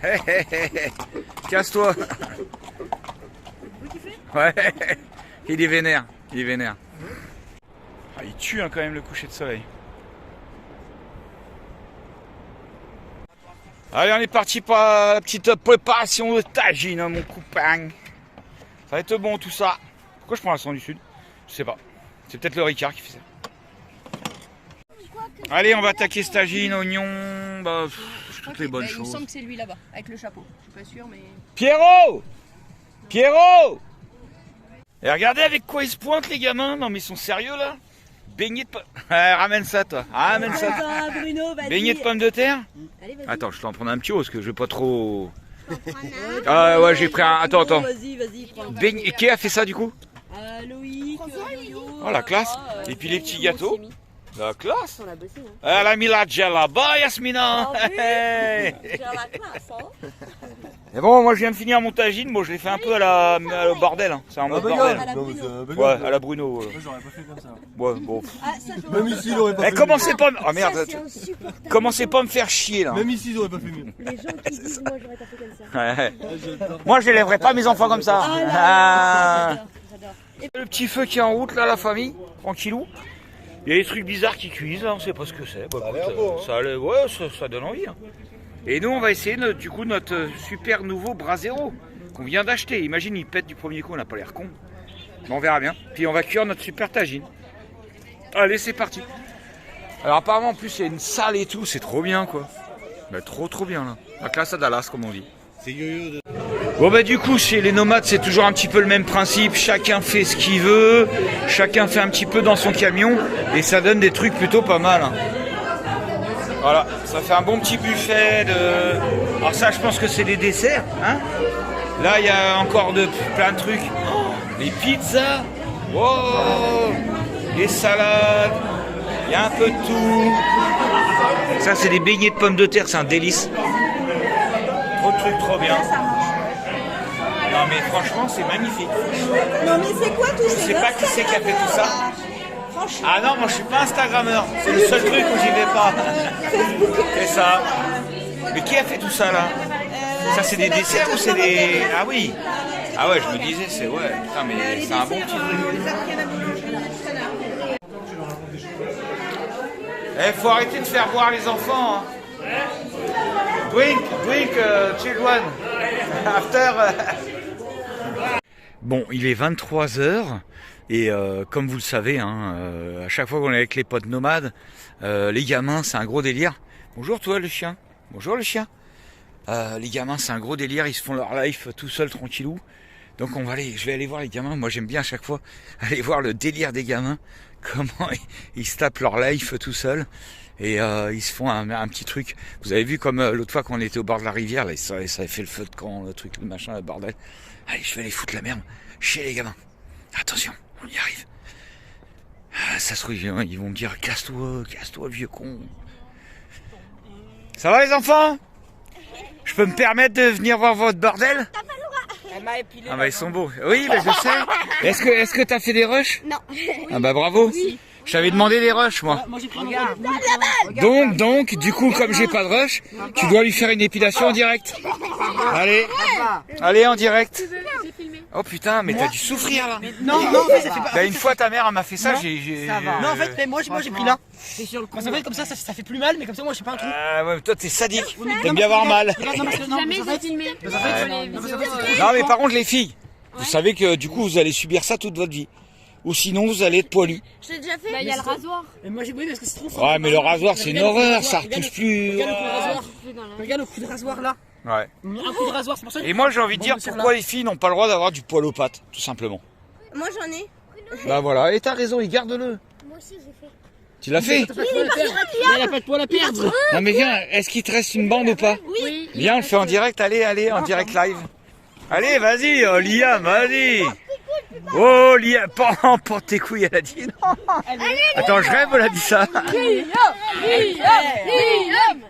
Hé hé hé, casse-toi. Ouais, il est vénère, il est vénère. Ah, il tue hein, quand même le coucher de soleil. Allez, on est parti pour la petite préparation de tagine, hein, mon copain. Ça va être bon tout ça. Pourquoi je prends l'accent du sud? Je sais pas. C'est peut-être le Ricard qui fait ça. Allez, on va attaquer ce tagine, oignon, bah, toutes les bonnes Il me choses. semble que c'est lui là-bas, avec le chapeau. Je suis pas sûr, mais. Pierrot! Pierrot! Et regardez avec quoi ils se pointent les gamins. Non mais ils sont sérieux là? Beignet de pommes. Ramène ça toi. Ramène ça. Bruno, vas-y. Beignet de pommes de terre? Allez, vas-y. Attends, je t'en prends un petit haut parce que je veux pas trop. Ah ouais, j'ai pris un. Attends. Vas-y, prends. Et qui a fait ça du coup? Loïc, Yo. Oh la classe. Et puis les petits gâteaux. La classe. On l'a bossé, hein. Elle a mis la gel là-bas, Yasmina. Ah oui. Hey. J'ai la classe, hein. Et bon, moi je viens de finir mon tagine. Moi je l'ai fait un peu au bordel. Hein. C'est un mode bordel. Ouais, à la Bruno. J'aurais pas fait comme ça. Ouais, bon. Même ici, il aurait pas fait Commencez pas. Oh merde. Commencez pas à me faire chier là. Même ici, ils auraient pas fait mieux. Les gens qui disent, moi, j'aurais pas fait comme ça. Ouais. Moi, je n'élèverai pas mes enfants comme ça. Ah. Le petit feu qui est en route là, la famille, tranquillou. Il y a des trucs bizarres qui cuisent, là, on sait pas ce que c'est. Bah, ça donne envie. Hein. Et nous, on va essayer du coup notre super nouveau Brasero qu'on vient d'acheter. Imagine, il pète du premier coup, on n'a pas l'air con. Mais on verra bien. Puis on va cuire notre super tagine. Allez, c'est parti. Alors apparemment, en plus, il y a une salle et tout, c'est trop bien quoi. Bah, trop bien là. La classe à Dallas, comme on dit. C'est yo-yo de... Bon bah du coup chez les nomades c'est toujours un petit peu le même principe, chacun fait ce qu'il veut, chacun fait un petit peu dans son camion et ça donne des trucs plutôt pas mal. Hein. Voilà, ça fait un bon petit buffet de... Alors ça je pense que c'est des desserts. Hein. Là il y a encore plein de trucs. Oh, les pizzas, wow, les salades, il y a un peu de tout. Ça c'est des beignets de pommes de terre, c'est un délice. Trop de trucs, trop bien. Non mais franchement c'est magnifique. Non mais c'est quoi tout ça? Je sais pas qui c'est qui a fait tout ça. Ah non, moi je suis pas Instagrammeur. C'est le seul truc où j'y vais pas. C'est ça. Mais qui a fait tout ça là? Ça c'est des desserts ou c'est des... Ah oui. Ah ouais, je me disais c'est... Ouais, putain mais c'est un bon petit truc. Eh, faut arrêter de faire boire les enfants. Hein. Drink, children. After. Bon, il est 23h et comme vous le savez, hein, à chaque fois qu'on est avec les potes nomades, les gamins c'est un gros délire. Bonjour toi le chien. Bonjour le chien. Les gamins c'est un gros délire, ils se font leur life tout seuls tranquillou. Donc je vais aller voir les gamins. Moi j'aime bien à chaque fois aller voir le délire des gamins, comment ils se tapent leur life tout seuls. Et ils se font un petit truc. Vous avez vu comme l'autre fois quand on était au bord de la rivière, là, ça avait fait le feu de camp, le truc, le machin, le bordel. Allez, je vais aller foutre la merde chez les gamins. Attention, on y arrive. Ah, ça se trouve, ils vont me dire casse-toi, vieux con. Ça va les enfants? Je peux me permettre de venir voir votre bordel? Ah bah ils sont beaux. Oui, bah, je sais. Est-ce que t'as fait des rushs? Non. Ah bah bravo. Je t'avais demandé des rushs, moi. Donc, du coup, comme j'ai pas de rush, tu dois lui faire une épilation en direct. Allez, en direct. Oh putain, mais t'as dû souffrir là. Non, en fait, ça fait pas. Bah, une fois ta mère elle m'a fait ça, Ça va. Non, en fait, moi j'ai pris là. C'est sur le Quand ça fait comme ça fait plus mal, mais comme ça, moi j'ai pas un truc. Ah ouais, toi t'es sadique. T'aimes bien avoir mal. Jamais j'ai filmé. Non, mais par contre, les filles, vous savez que du coup, vous allez subir ça toute votre vie. Ou sinon, vous allez être poilu. Je l'ai déjà fait. Bah, il y a le rasoir. Mais moi j'ai parce que c'est trop. Ouais, mais le rasoir, c'est une horreur, ça repousse plus. Regarde le coup de rasoir là. Ouais. Un coup de rasoir, c'est pour ça. Et moi, j'ai envie de dire pourquoi les filles n'ont pas le droit d'avoir du poil aux pattes, tout simplement. Moi j'en ai. Bah voilà, et t'as raison, garde-le. Moi aussi j'ai fait. Tu l'as fait? Il a pas de poil à perdre. Non mais viens, est-ce qu'il te reste une bande ou pas? Oui. Viens, on le fait en direct, allez, en direct live. Allez, vas-y, Liam, vas-y. Oh, Liam, porte tes couilles, elle a dit. Non. Attends, je rêve, elle a dit ça.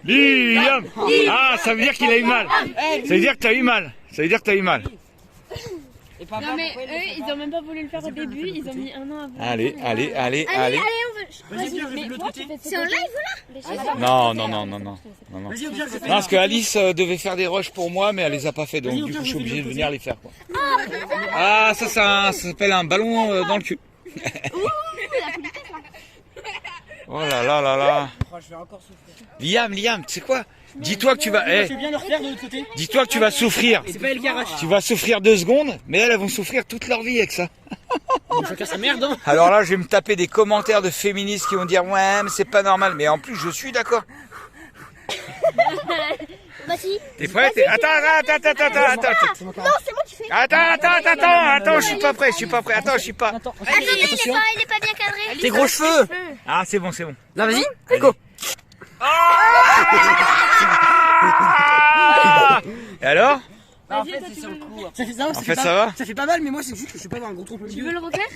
Liam. Ah, ça veut dire qu'il a eu mal. Ça veut dire que t'as eu mal. Non mais eux, ils ont même pas voulu le faire au début, ils ont mis un an avant. Allez. Allez, on veut. Vas-y, C'est en live là? Non. Non, parce que Alice devait faire des rushs pour moi, mais elle les a pas fait, donc du coup je suis obligé de venir les faire. Quoi. Ah, ça s'appelle un ballon dans le cul. Oh là là là là. Liam, tu sais quoi? Dis-toi que tu vas... Je vais bien leur faire de l'autre côté. Dis-toi que tu vas souffrir. C'est pas elle qui arrache. Tu vas souffrir 2 secondes, mais elles vont souffrir toute leur vie avec ça. Chacun sa merde, hein. Alors là, je vais me taper des commentaires de féministes qui vont dire ouais, mais c'est pas normal. Mais en plus, je suis d'accord. Vas-y. T'es prêt? Attends. Non, c'est moi qui fais. Attends, je suis pas prêt. Attends, je suis pas. Attends, il est pas bien cadré. Tes gros cheveux. Ah, c'est bon. Là, vas-y, go. Et alors? En fait, c'est sur le coup. Ça va? Ça fait pas mal, mais moi, c'est juste que je sais pas avoir un gros trompe au milieu. Tu veux le refaire?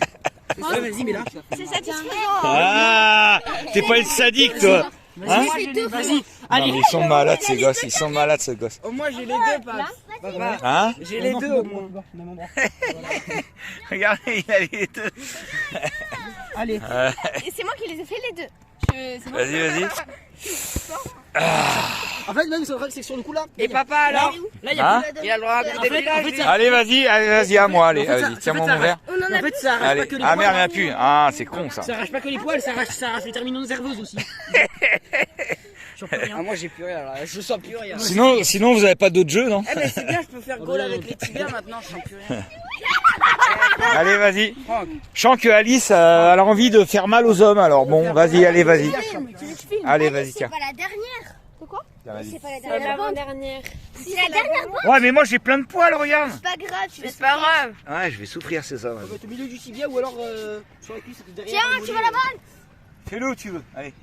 Ouais, vas-y, mais là. C'est satisfaisant. Ah, t'es pas une sadique, toi. Hein? Vas-y. Non, Allez. mais ils sont malades, ces gosses. Au moins, j'ai les deux, papa. Hein? J'ai les deux, au moins. Regardez, il a les deux. Allez. Et c'est moi qui les ai fait les deux. Vas-y. En fait, là, c'est sur le coup, là. Et papa alors? Là, il y a Hein? Il a le droit à des villages. Allez, vas-y, à moi, allez, vas-y, tiens-moi mon verre. En fait, ça arrache pas Allez. que les Ah poils. merde, il n'y en a plus. Ah, c'est con ça. Ça arrache pas que les poils, ça arrache les terminaux nerveuses aussi. Ah, moi j'ai plus rien là, je sens plus rien. Sinon, vous avez pas d'autres jeux, non? Eh mais c'est bien, je peux faire goal avec les tibias maintenant, je sens plus rien. Allez, vas-y. Je sens que Alice elle a envie de faire mal aux hommes, alors bon, vas-y. Allez, vas-y, tiens. C'est pas la dernière. Quoi? Vas-y. C'est pas la C'est dernière. l'avant-dernière. C'est la dernière bande. Ouais, mais moi j'ai plein de poils, regarde. C'est pas grave, tu vas C'est pas grave. Ouais, je vais souffrir, c'est ça. Ça va être au milieu du tibia ou alors sur la cuisse derrière. Tiens, tu vas la balle. Fais-le où tu veux. Allez.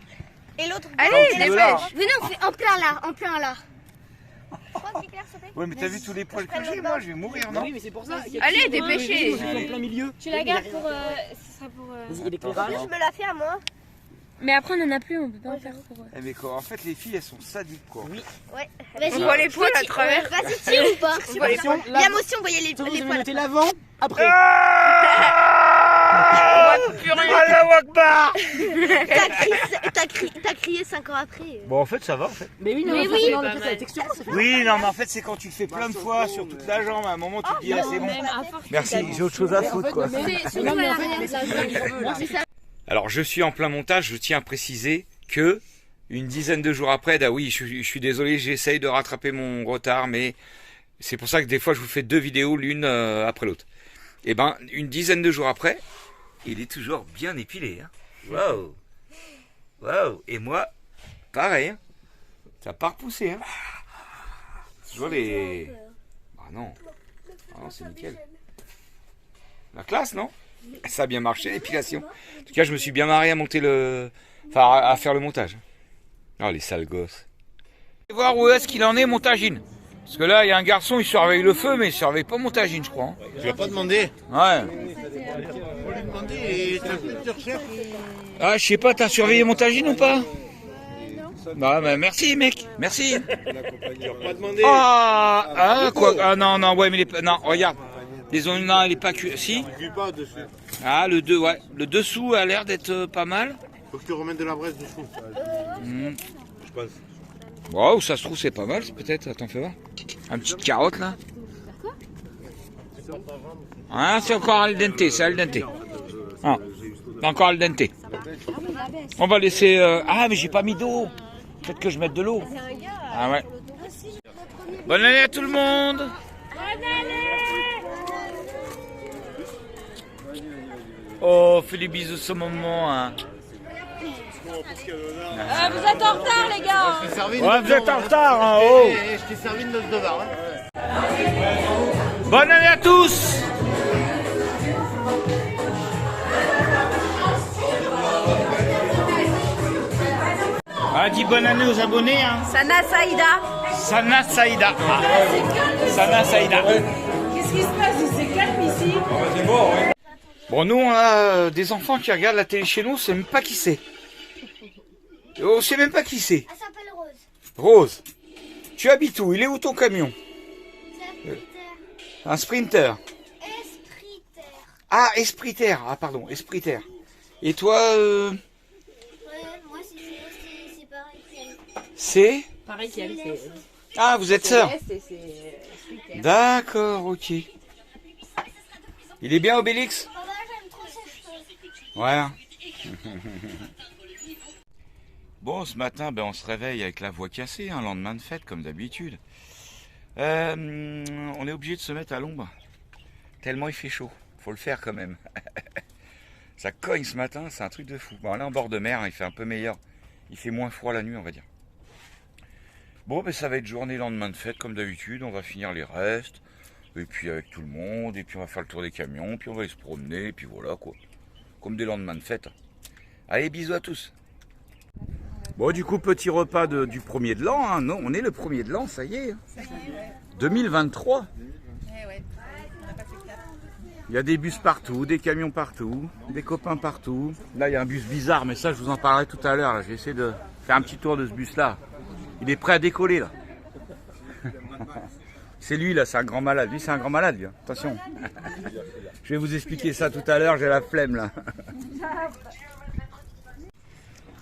Et l'autre. Allez, tu veux dépêche. là. Venez, on fait en plein là. Ouais, mais t'as vu tous les poils que j'ai, moi, je vais mourir, non? Oui, mais c'est pour ça. Allez, dépêchez. Je suis en plein milieu. Tu la gardes pour. Ce sera pour. Vas-y, l'éclairage. Je me la fais à moi. Mais après, on en a plus, on peut pas en faire pour. Eh, mais quoi, en fait, les filles, elles sont sadiques, quoi. Oui. Ouais. On voit les poils à travers. Vas-y, tire ou pas? Attention, La motion, vous voyez les vous avez poils. noté l'avant, après. Allahu Akbar. T'as crié 5 ans après. Bon, en fait, ça va, en fait. Mais oui, non, Mais mais oui. oui, la texture, ça fait. Oui, non, mais en fait, c'est quand tu le fais plein de fois sur toute la jambe, à un moment, tu te dis, ah, c'est bon. Merci, j'ai autre chose à foutre, quoi. Non, mais en fait, Alors, je suis en plein montage, je tiens à préciser que une dizaine de jours après, ah oui, je suis désolé, j'essaye de rattraper mon retard, mais c'est pour ça que des fois, je vous fais 2 vidéos, l'une après l'autre. Et ben, une dizaine de jours après, il est toujours bien épilé. Hein. Waouh! Waouh! Et moi, pareil, hein. Ça n'a pas repoussé. Hein. Toujours les... Ah non. Ah non, c'est nickel. La classe, non? Ça a bien marché, l'épilation. En tout cas, je me suis bien marré à monter le... Enfin, à faire le montage. Oh, les sales gosses. On va voir où est-ce qu'il en est, Montagine. Parce que là, il y a un garçon, il surveille le feu, mais il surveille pas Montagine, je crois. Hein. Tu l'as pas demandé? Ouais. Faut lui demander et t'as plus de recherche. Ah, je sais pas, t'as surveillé Montagine ou pas? Bah, merci, mec. Merci. Tu l'as pas demandé? Ah, quoi? Ah, non, ouais, mais non, regarde. Les zones, non, il est pas cuit. Si? Tu cuis pas dessus. Ah, ouais. Le dessous a l'air d'être pas mal. Faut que tu remettes de la braise dessous. Je pense. Wow, ça se trouve, c'est pas mal, peut-être. Attends, fais voir. Un petit carotte, là. Ah, c'est encore al dente, c'est al dente. Ah, c'est encore al dente. On va laisser... Ah, mais j'ai pas mis d'eau. Peut-être que je mette de l'eau. Ah ouais. Bonne année à tout le monde. Oh, fais des bisous ce moment, hein. Vous êtes en retard, les gars! Ouais, vous êtes en retard, hein, oh! Je t'ai servi de notre devoir. Bonne année à tous! Ah, dis bonne année aux abonnés, hein! Sana Saïda! Sana Saïda! Ah. Sana Saïda! Qu'est-ce qui se passe? C'est calme ici! Bon, nous, on a des enfants qui regardent la télé chez nous, on sait même pas qui c'est. On sait même pas qui c'est. Elle s'appelle Rose. Rose, tu habites où? Il est où ton camion? Un Sprinter. Espriter. Ah, Espriter. Ah, pardon, Espriter. Et toi, Ouais, moi c'est pareil qu'elle. c'est? Pareil qu'elle, c'est. Ah, vous êtes sœurs? C'est. D'accord, ok. Il est bien, Obélix? Papa, j'aime trop ses cheveux. Ouais. Bon, ce matin, on se réveille avec la voix cassée, un lendemain de fête, comme d'habitude. On est obligé de se mettre à l'ombre, tellement il fait chaud. Faut le faire quand même. Ça cogne ce matin, c'est un truc de fou. Bon, là, en bord de mer, il fait un peu meilleur. Il fait moins froid la nuit, on va dire. Bon, ça va être journée lendemain de fête, comme d'habitude. On va finir les restes, et puis avec tout le monde, et puis on va faire le tour des camions, puis on va aller se promener, et puis voilà, quoi. Comme des lendemains de fête. Allez, bisous à tous. Bon, du coup, petit repas du 1er de l'an. Hein. Non, on est le 1er de l'an, ça y est. 2023. Il y a des bus partout, des camions partout, des copains partout. Là, il y a un bus bizarre, mais ça, je vous en parlerai tout à l'heure. J'ai essayé de faire un petit tour de ce bus-là. Il est prêt à décoller, là. C'est lui, là, c'est un grand malade. Lui, c'est un grand malade, lui. Attention. Je vais vous expliquer ça tout à l'heure, j'ai la flemme, là.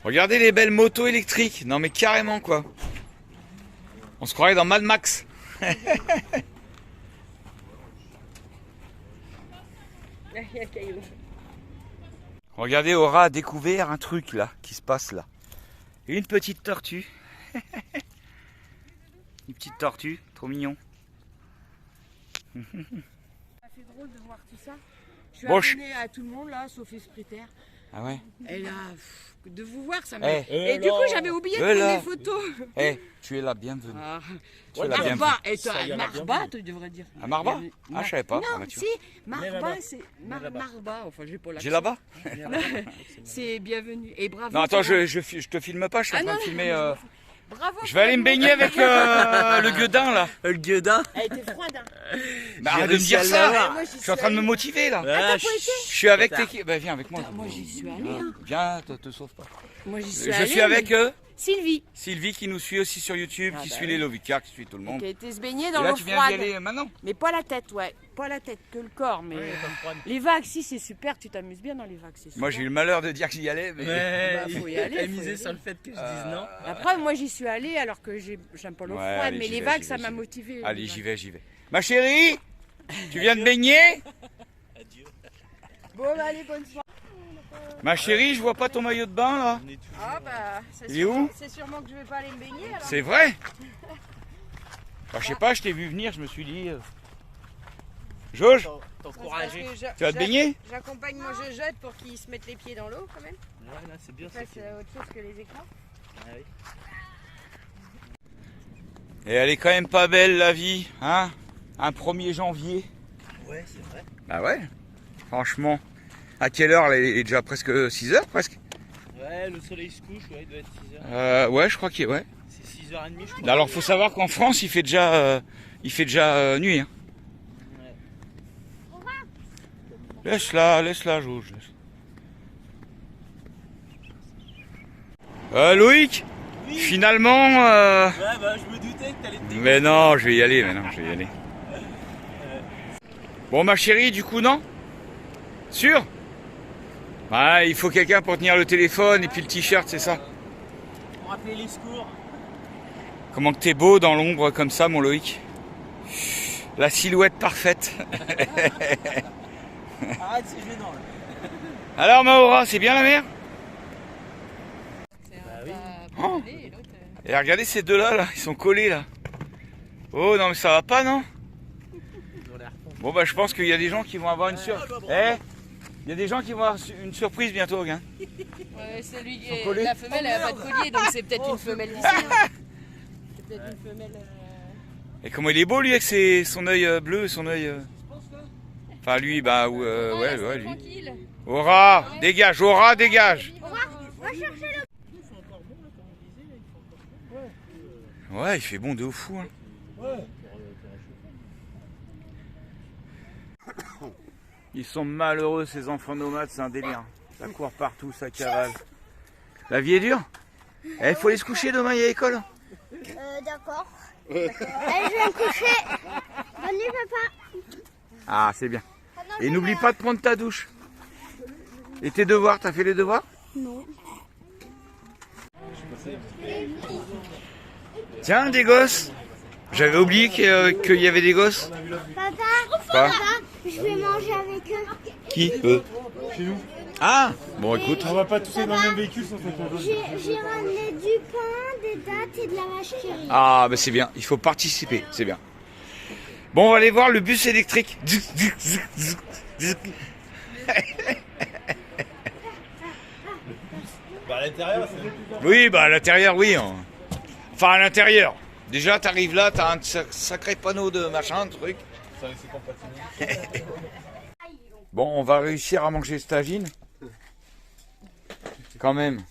Regardez les belles motos électriques. Non, mais carrément, quoi. On se croirait dans Mad Max. Regardez, Aura a découvert un truc là, qui se passe là. Une petite tortue. Une petite tortue, trop mignon. Ça fait drôle de voir tout ça. Je suis Bon, abonnée à tout le monde là, sauf Esprit Terre. Ah ouais. Et là, de vous voir, ça me... Hey. Et du coup, j'avais oublié de prendre des photos. Eh, tu es la bienvenue. Ah. Tu es la bienvenue. Marba, et toi, Marba, tu devrais dire. À Marba? Ah, je savais pas. Non, si, Marba, c'est Marba. Enfin, j'ai pas la. J'ai là-bas. C'est bienvenue. Et bravo. Non, attends, je te filme pas, je suis en train de filmer. Bravo. Je vais aller me baigner avec le gueudin là. Le gueudin. Elle était froide. Bah, arrête de me dire ça. Je suis en train de me motiver là. Je suis avec l'équipe. Bah, viens avec moi. Moi, j'y suis allée. Viens, te sauve pas. Moi, j'y suis allée. Je suis avec Sylvie. Sylvie qui nous suit aussi sur YouTube, qui suit les Lovicars, qui suit tout le monde. Qui a été se baigner dans Et là, l'eau tu viens froide. d'y aller maintenant. Mais pas la tête, ouais. Pas la tête, que le corps. Mais les vagues, si, c'est super. Tu t'amuses bien dans les vagues, c'est super. Moi, j'ai eu le malheur de dire que j'y allais. Mais... Faut y aller. Elle misait sur le fait que je dise non. Après, moi, j'y suis allée alors que j'aime pas l'eau froide. allez, Mais j'y les vais, vagues, j'y ça vais, m'a j'y vais. motivée. Allez, j'y vais. Ma chérie, tu viens de baigner? Bon, bah, allez, bonne soirée. Ma chérie, je vois pas ton maillot de bain là. Ah, bah, Il est où? c'est sûrement que je vais pas aller me baigner. Alors. C'est vrai? Je sais pas, je t'ai vu venir, je me suis dit. Jauge, T'encourager. tu vas te baigner? J'accompagne mon jeujotte pour qu'il se mette les pieds dans l'eau quand même. Ouais, là, c'est bien ça. C'est autre chose que les écrans. Ah oui. Et elle est quand même pas belle la vie, hein? Un 1er janvier. Ouais, c'est vrai. Bah ouais, franchement. À quelle heure? Elle est déjà presque 6h presque? Ouais, le soleil se couche, ouais, il doit être 6h. Ouais, je crois qu'il est. Ouais. C'est 6h30, je crois. Alors faut savoir qu'en France il fait déjà nuit. Hein. Ouais. Laisse-la, Jauge. Loïc, oui. Finalement. Ouais, bah je me doutais que t'allais te dégager. Mais non, je vais y aller. Bon, ma chérie, du coup, non? Sûr? Ouais, il faut quelqu'un pour tenir le téléphone et puis le t-shirt, c'est ça? On rappelait les secours. Comment que t'es beau dans l'ombre comme ça, mon Loïc? La silhouette parfaite. Arrête, c'est gênant là. Alors, Maura, c'est bien la mer? Bah oui. Oh. Et regardez ces deux-là, là, ils sont collés là. Oh non, mais ça va pas, non? Bon, bah, je pense qu'il y a des gens qui vont avoir une surprise. Il y a des gens qui vont avoir une surprise bientôt, regarde. Ouais, celui qui est... La femelle, elle a pas de collier, donc c'est peut-être une femelle d'ici. C'est peut-être une femelle. Et comment il est beau, lui, avec son œil bleu et son œil. Enfin, lui, bah, ouais, lui. Tranquille. Aura, dégage, Aura, dégage. Va chercher le... Ouais, il fait bon de fou. Hein. Ils sont malheureux, ces enfants nomades, c'est un délire. Ça court partout, ça cavale. La vie est dure. Il faut aller se coucher demain, il y a école. D'accord. Allez, je vais me coucher. Bonne nuit, papa. Ah, c'est bien. Et n'oublie pas de prendre ta douche. Et tes devoirs, t'as fait les devoirs? Non. Tiens, des gosses. J'avais oublié qu'il y avait des gosses. Papa, Quoi? je vais manger avec eux. Qui? Eux. Ah, bon écoute. On va pas tous aller dans le même véhicule sans cette chose. J'ai ramené du pain, des dattes et de la vache qui rit. Ah, bah c'est bien, il faut participer, c'est bien. Bon, on va aller voir le bus électrique. Bah à l'intérieur, c'est... Oui, bah à l'intérieur, oui. Enfin, à l'intérieur. Déjà, t'arrives là, t'as un sacré panneau de machin, de truc. Ça laisse compatible. Bon, on va réussir à manger ce tagine. Quand même.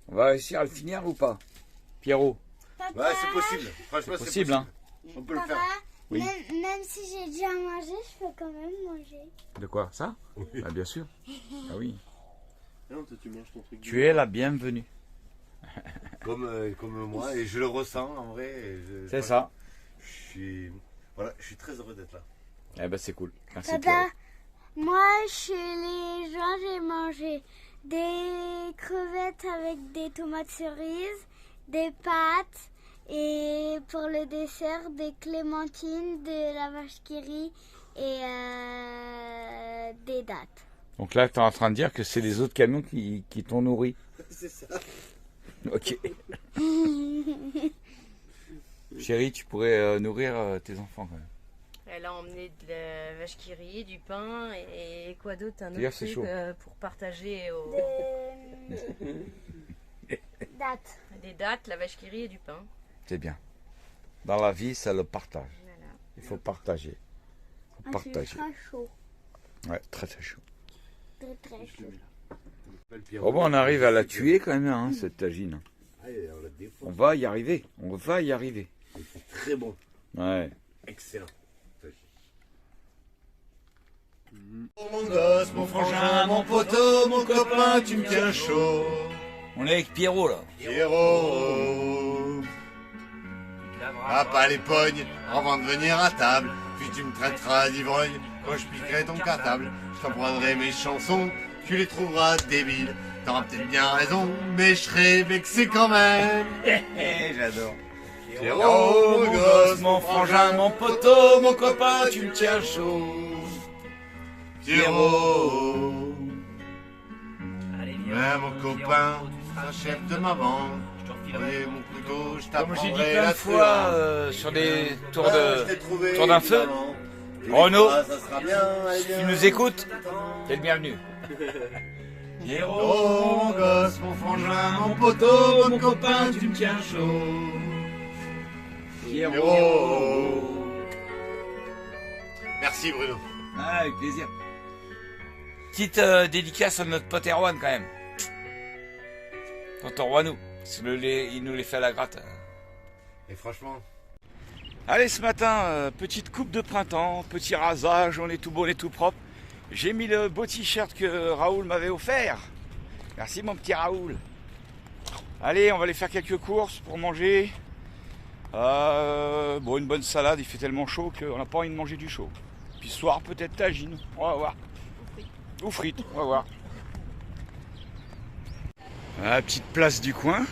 On va réussir à le finir ou pas, Pierrot? Ouais, c'est possible. Franchement, c'est possible, hein. On peut le faire. Oui. Même si j'ai déjà mangé, je peux quand même manger. De quoi? Ça? Ah, bien sûr. Ah oui. Non, toi, tu manges ton truc. Tu es la bienvenue. Comme moi, et je le ressens en vrai. C'est ça. Je suis très heureux d'être là. Eh ben c'est cool. Merci. Papa, moi chez les gens j'ai mangé des crevettes avec des tomates cerises, des pâtes et pour le dessert des clémentines, de la vache qui rit et des dattes. Donc là, tu es en train de dire que c'est les autres camions qui t'ont nourri. C'est ça. Ok. Chérie, tu pourrais nourrir tes enfants quand même. Elle a emmené de la vache qui rit, du pain et quoi d'autre, un D'ailleurs, autre c'est truc chaud. pour partager aux... Des dattes. Des dattes, la vache qui rit et du pain. C'est bien. Dans la vie, c'est le partage. Voilà. Il faut partager. C'est très chaud. Ouais, très très chaud. Très très chaud. Oh bon, on arrive à la tuer quand même, hein, cette tagine. Allez, on la défonce. On va y arriver. On va y arriver. C'est très bon. Ouais. Excellent. Oh mon gosse, mon frangin, mon poteau, mon copain, tu me tiens chaud. On est avec Pierrot là. Pierrot, papa les pognes avant de venir à table. Puis tu me traiteras d'ivrogne quand je piquerai ton cartable. Je t'en prendrai mes chansons, tu les trouveras débiles. T'auras peut-être bien raison, mais je serai vexé quand même. J'adore. Pierrot, mon gosse, mon frangin, mon poteau, mon copain, tu me tiens chaud. Pierrot, ouais, mon copain, tu seras chef de ma bande. Prenez mon couteau, je Comme j'ai dit t'apprendrai plein la de fois sur des tours d'un feu, Renaud, si tu nous écoutes, t'es le bienvenu. Pierrot, mon gosse, mon frangin, mon poteau, mon copain, tu me tiens chaud. Pierrot. Merci Bruno. Ah, avec plaisir. Petite dédicace à notre pote Erwan quand même. Tonton Roinou, il nous les fait à la gratte. Et franchement... Allez, ce matin, petite coupe de printemps, petit rasage, on est tout beau, on est tout propre. J'ai mis le beau t-shirt que Raoul m'avait offert. Merci mon petit Raoul. Allez, on va aller faire quelques courses pour manger. Bon, une bonne salade, il fait tellement chaud qu'on n'a pas envie de manger du chaud. Puis ce soir, peut-être tagine, on va voir. Ou frites, on va voir. La petite place du coin.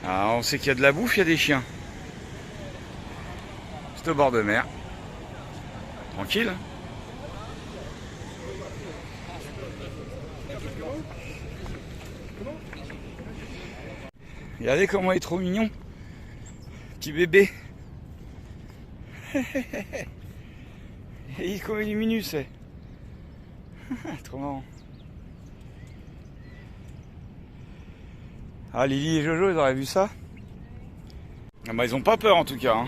Ah, on sait qu'il y a de la bouffe, il y a des chiens. C'est au bord de mer. Tranquille. Regardez comment il est trop mignon. Petit bébé. Et comme il est mignon, c'est. Trop marrant. Ah, Lily et Jojo, ils auraient vu ça. Ah bah, ils ont pas peur en tout cas. Hein.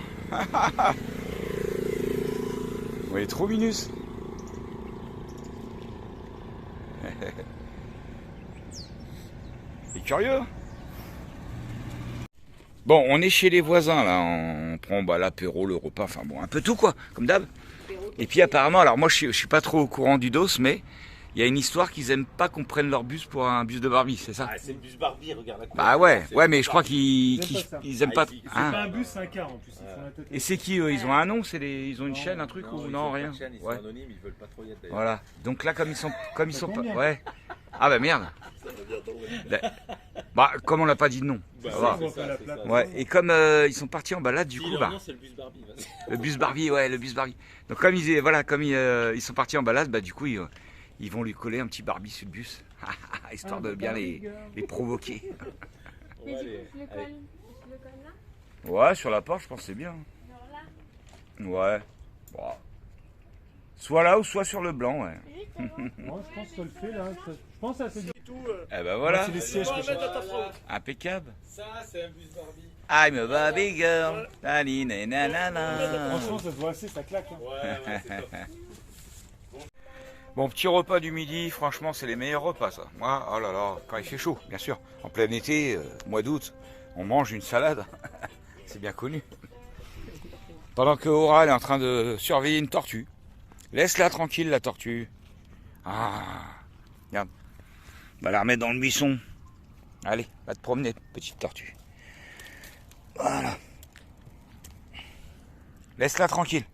Ouais, il est trop minus. Il est curieux. Bon, on est chez les voisins là. On prend l'apéro, le repas, enfin bon, un peu tout quoi, comme d'hab. Et puis apparemment, alors moi je suis pas trop au courant du dos, mais il y a une histoire qu'ils aiment pas qu'on prenne leur bus pour un bus de Barbie, c'est ça? Ah, c'est le bus Barbie, regarde la couleur. Bah ouais, mais je crois qu'ils aiment pas. C'est pas un bus, c'est un car en plus. Et c'est qui eux? Ils ont un nom? Ils ont une chaîne, un truc ou non, rien? Ils sont anonymes, ils veulent pas trop y être d'ailleurs. Voilà. Donc là, comme ils sont pas. Ouais. Ah bah merde. Bah comme on l'a pas dit de nom. Bah, ça va. Ouais. Et comme ils sont partis en balade, du coup bah. C'est le bus Barbie. Le bus Barbie, ouais, le bus Barbie. Donc comme ils sont partis en balade, bah du coup ils Ils vont lui coller un petit Barbie sur le bus, histoire de bien les provoquer. Mais du coup, je le colle là. Ouais, sur la porte, je pense que c'est bien. Ouais. Bon. Soit là ou soit sur le blanc, ouais. Moi, je pense que ça le fait là. Je pense que ça c'est tout. Eh ben voilà. C'est les sièges que je cherche. Impeccable. Ça, c'est un bus Barbie. I'm a Barbie girl. Nanana. Franchement, ça se voit assez, ça claque. Hein. Ouais, c'est top. Bon, petit repas du midi, franchement, c'est les meilleurs repas, ça. Moi, oh là là, quand il fait chaud, bien sûr. En plein été, mois d'août, on mange une salade. C'est bien connu. Pendant que Aura, elle est en train de surveiller une tortue. Laisse-la tranquille, la tortue. Ah, regarde. On va la remettre dans le buisson. Allez, va te promener, petite tortue. Voilà. Laisse-la tranquille.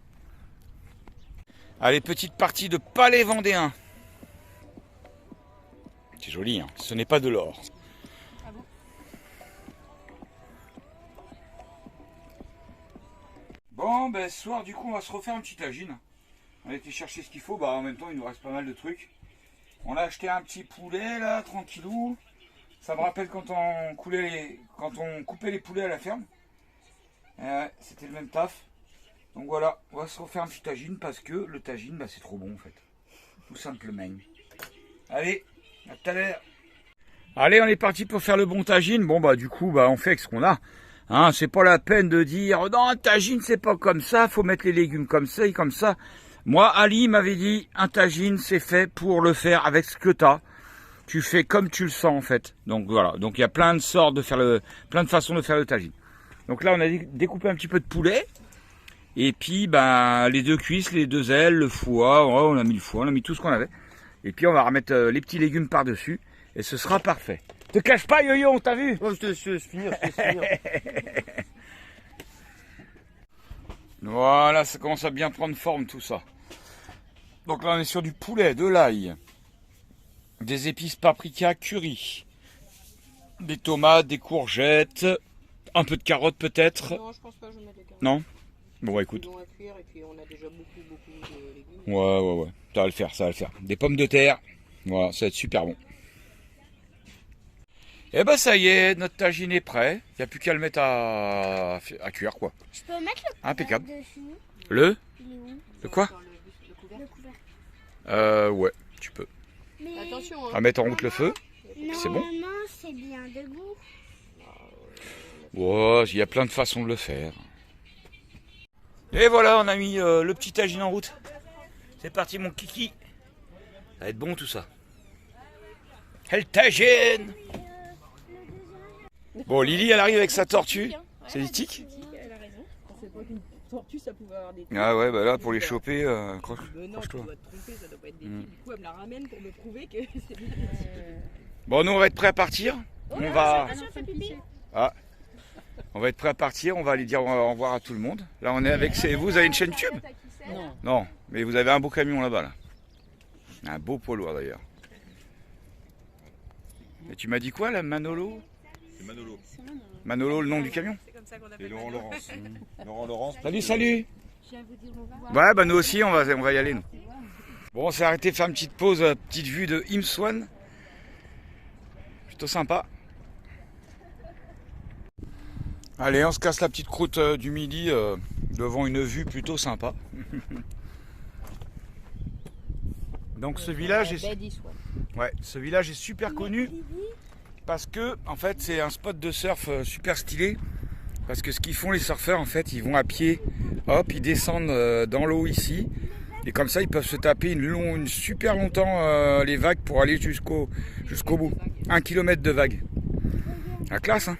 Allez, petite partie de palais vendéen. C'est joli, hein. Ce n'est pas de l'or. Ah bon? Bon, ben ce soir, du coup, on va se refaire un petit tagine. On a été chercher ce qu'il faut. Bah, en même temps, il nous reste pas mal de trucs. On a acheté un petit poulet, là, tranquillou. Ça me rappelle quand on coupait les poulets à la ferme. C'était le même taf. Donc voilà, on va se refaire un petit tagine parce que le tagine, bah, c'est trop bon en fait. Tout simplement. Allez, à tout à l'heure. Allez, on est parti pour faire le bon tagine. Bon bah du coup, bah on fait avec ce qu'on a. Hein, c'est pas la peine de dire non, un tagine c'est pas comme ça, faut mettre les légumes comme ça et comme ça. Moi, Ali m'avait dit un tagine c'est fait pour le faire avec ce que t'as. Tu fais comme tu le sens en fait. Donc voilà, donc il y a plein de sortes de faire plein de façons de faire le tagine. Donc là on a découpé un petit peu de poulet. Et puis ben, les deux cuisses, les deux ailes, le foie, oh, on a mis le foie, on a mis tout ce qu'on avait. Et puis on va remettre les petits légumes par-dessus et ce sera parfait. Te cache pas Yo-Yo, t'as vu? Oh, je te laisse finir. Voilà, ça commence à bien prendre forme tout ça. Donc là on est sur du poulet, de l'ail, des épices paprika curry, des tomates, des courgettes, un peu de carottes peut-être. Non, je pense pas que je vais mettre les carottes. Non? Bon bah écoute. Ils vont à cuire et puis on a déjà beaucoup de légumes. Ouais. Ça va le faire, ça va le faire. Des pommes de terre. Voilà, ça va être super bon. Et bah ça y est, notre tagine est prêt. Il n'y a plus qu'à le mettre à cuire quoi. Je peux mettre le impeccable. dessus. Le? Il est où? Le quoi? Le couvert. Ouais, tu peux. Mais... Attention, À mettre en route le feu. Non, C'est bon? non, c'est bien debout. Ouais, il y a plein de façons de le faire. Et voilà, on a mis le petit tagine en route. C'est parti mon kiki. Ça va être bon tout ça. Elle tagine. Bon, Lily, elle arrive avec sa tortue. C'est l'éthique? Elle a raison. On sait pas qu'une tortue ça pouvait avoir des. Ah ouais, bah là pour les choper, Non, tu croche-toi. dois te tromper, ça doit pas être des Du coup, elle me la ramène pour me prouver que c'est bien. Bon, nous on va être prêts à partir. On va. Ah. On va être prêts à partir, on va aller dire au revoir à tout le monde. Là on est avec... Vous avez une chaîne YouTube? Non. Non, mais vous avez un beau camion là-bas. Là. Un beau poids lourd d'ailleurs. Et tu m'as dit quoi là, Manolo? C'est Manolo. Manolo, le nom du camion? Et Laurent Laurence. Laurent Laurence. Salut. Ouais, bah nous aussi on va y aller nous. Bon, on s'est arrêté faire une petite pause, petite vue de Imswan. Plutôt sympa. Allez, on se casse la petite croûte du midi devant une vue plutôt sympa. Donc ce village est super connu parce que en fait c'est un spot de surf super stylé. Parce que ce qu'ils font les surfeurs en fait, ils vont à pied, hop, ils descendent dans l'eau ici. Et comme ça ils peuvent se taper une super longtemps les vagues pour aller jusqu'au bout. 1 kilomètre de vagues. La classe hein.